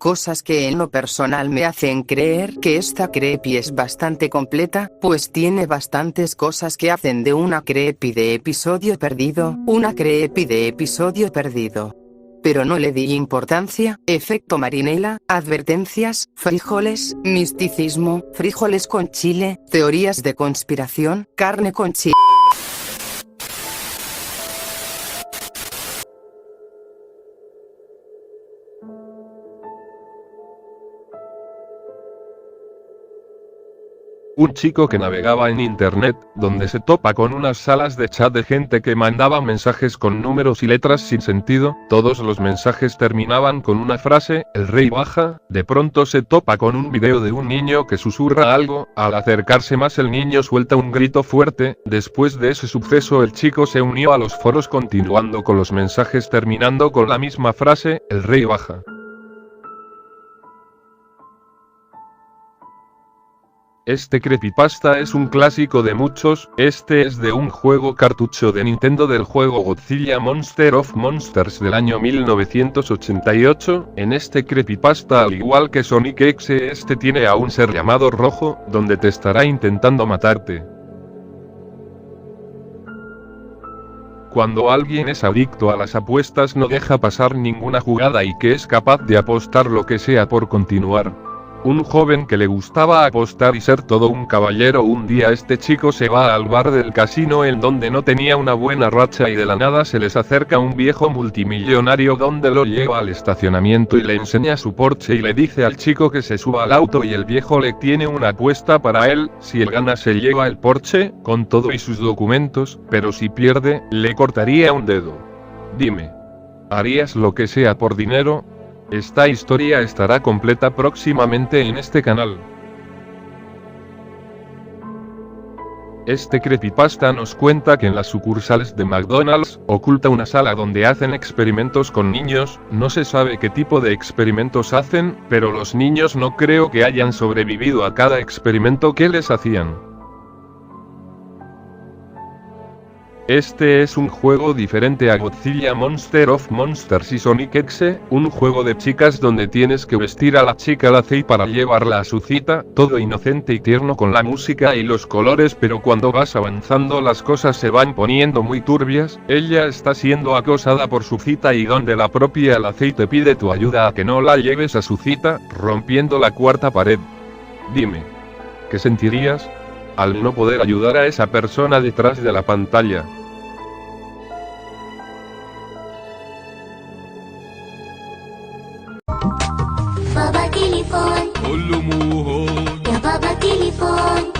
que en lo personal me hacen creer que esta creepy es bastante completa, pues tiene bastantes cosas que hacen de una creepy de episodio perdido, una creepy de episodio perdido. Pero no le di importancia. Efecto Marinela, advertencias, frijoles, misticismo, frijoles con chile, teorías de conspiración, carne con chile. Un chico que navegaba en internet, donde se topa con unas salas de chat de gente que mandaba mensajes con números y letras sin sentido, todos los mensajes terminaban con una frase, el rey baja, de pronto se topa con un video de un niño que susurra algo, al acercarse más el niño suelta un grito fuerte, después de ese suceso el chico se unió a los foros continuando con los mensajes terminando con la misma frase, el rey baja. Este creepypasta es un clásico de muchos, este es de un juego cartucho de Nintendo del juego Godzilla Monster of Monsters del año 1988, en este creepypasta al igual que Sonic X este tiene a un ser llamado Rojo, donde te estará intentando matarte. Cuando alguien es adicto a las apuestas no deja pasar ninguna jugada y que es capaz de apostar lo que sea por continuar. Un joven que le gustaba apostar y ser todo un caballero, un día este chico se va al bar del casino en donde no tenía una buena racha y de la nada se les acerca un viejo multimillonario donde lo lleva al estacionamiento y le enseña su Porsche y le dice al chico que se suba al auto y el viejo le tiene una apuesta para él, si él gana se lleva el Porsche, con todo y sus documentos, pero si pierde, le cortaría un dedo. Dime, ¿harías lo que sea por dinero? Esta historia estará completa próximamente en este canal. Este creepypasta nos cuenta que en las sucursales de McDonald's oculta una sala donde hacen experimentos con niños. No se sabe qué tipo de experimentos hacen, pero los niños no creo que hayan sobrevivido a cada experimento que les hacían. Este es un juego diferente a Godzilla Monster of Monsters y Sonic X, un juego de chicas donde tienes que vestir a la chica Lacey para llevarla a su cita, todo inocente y tierno con la música y los colores, pero cuando vas avanzando las cosas se van poniendo muy turbias. Ella está siendo acosada por su cita y donde la propia Lacey te pide tu ayuda a que no la lleves a su cita, rompiendo la cuarta pared. Dime, ¿qué sentirías al no poder ayudar a esa persona detrás de la pantalla? Baba telepon, ya baba telepon.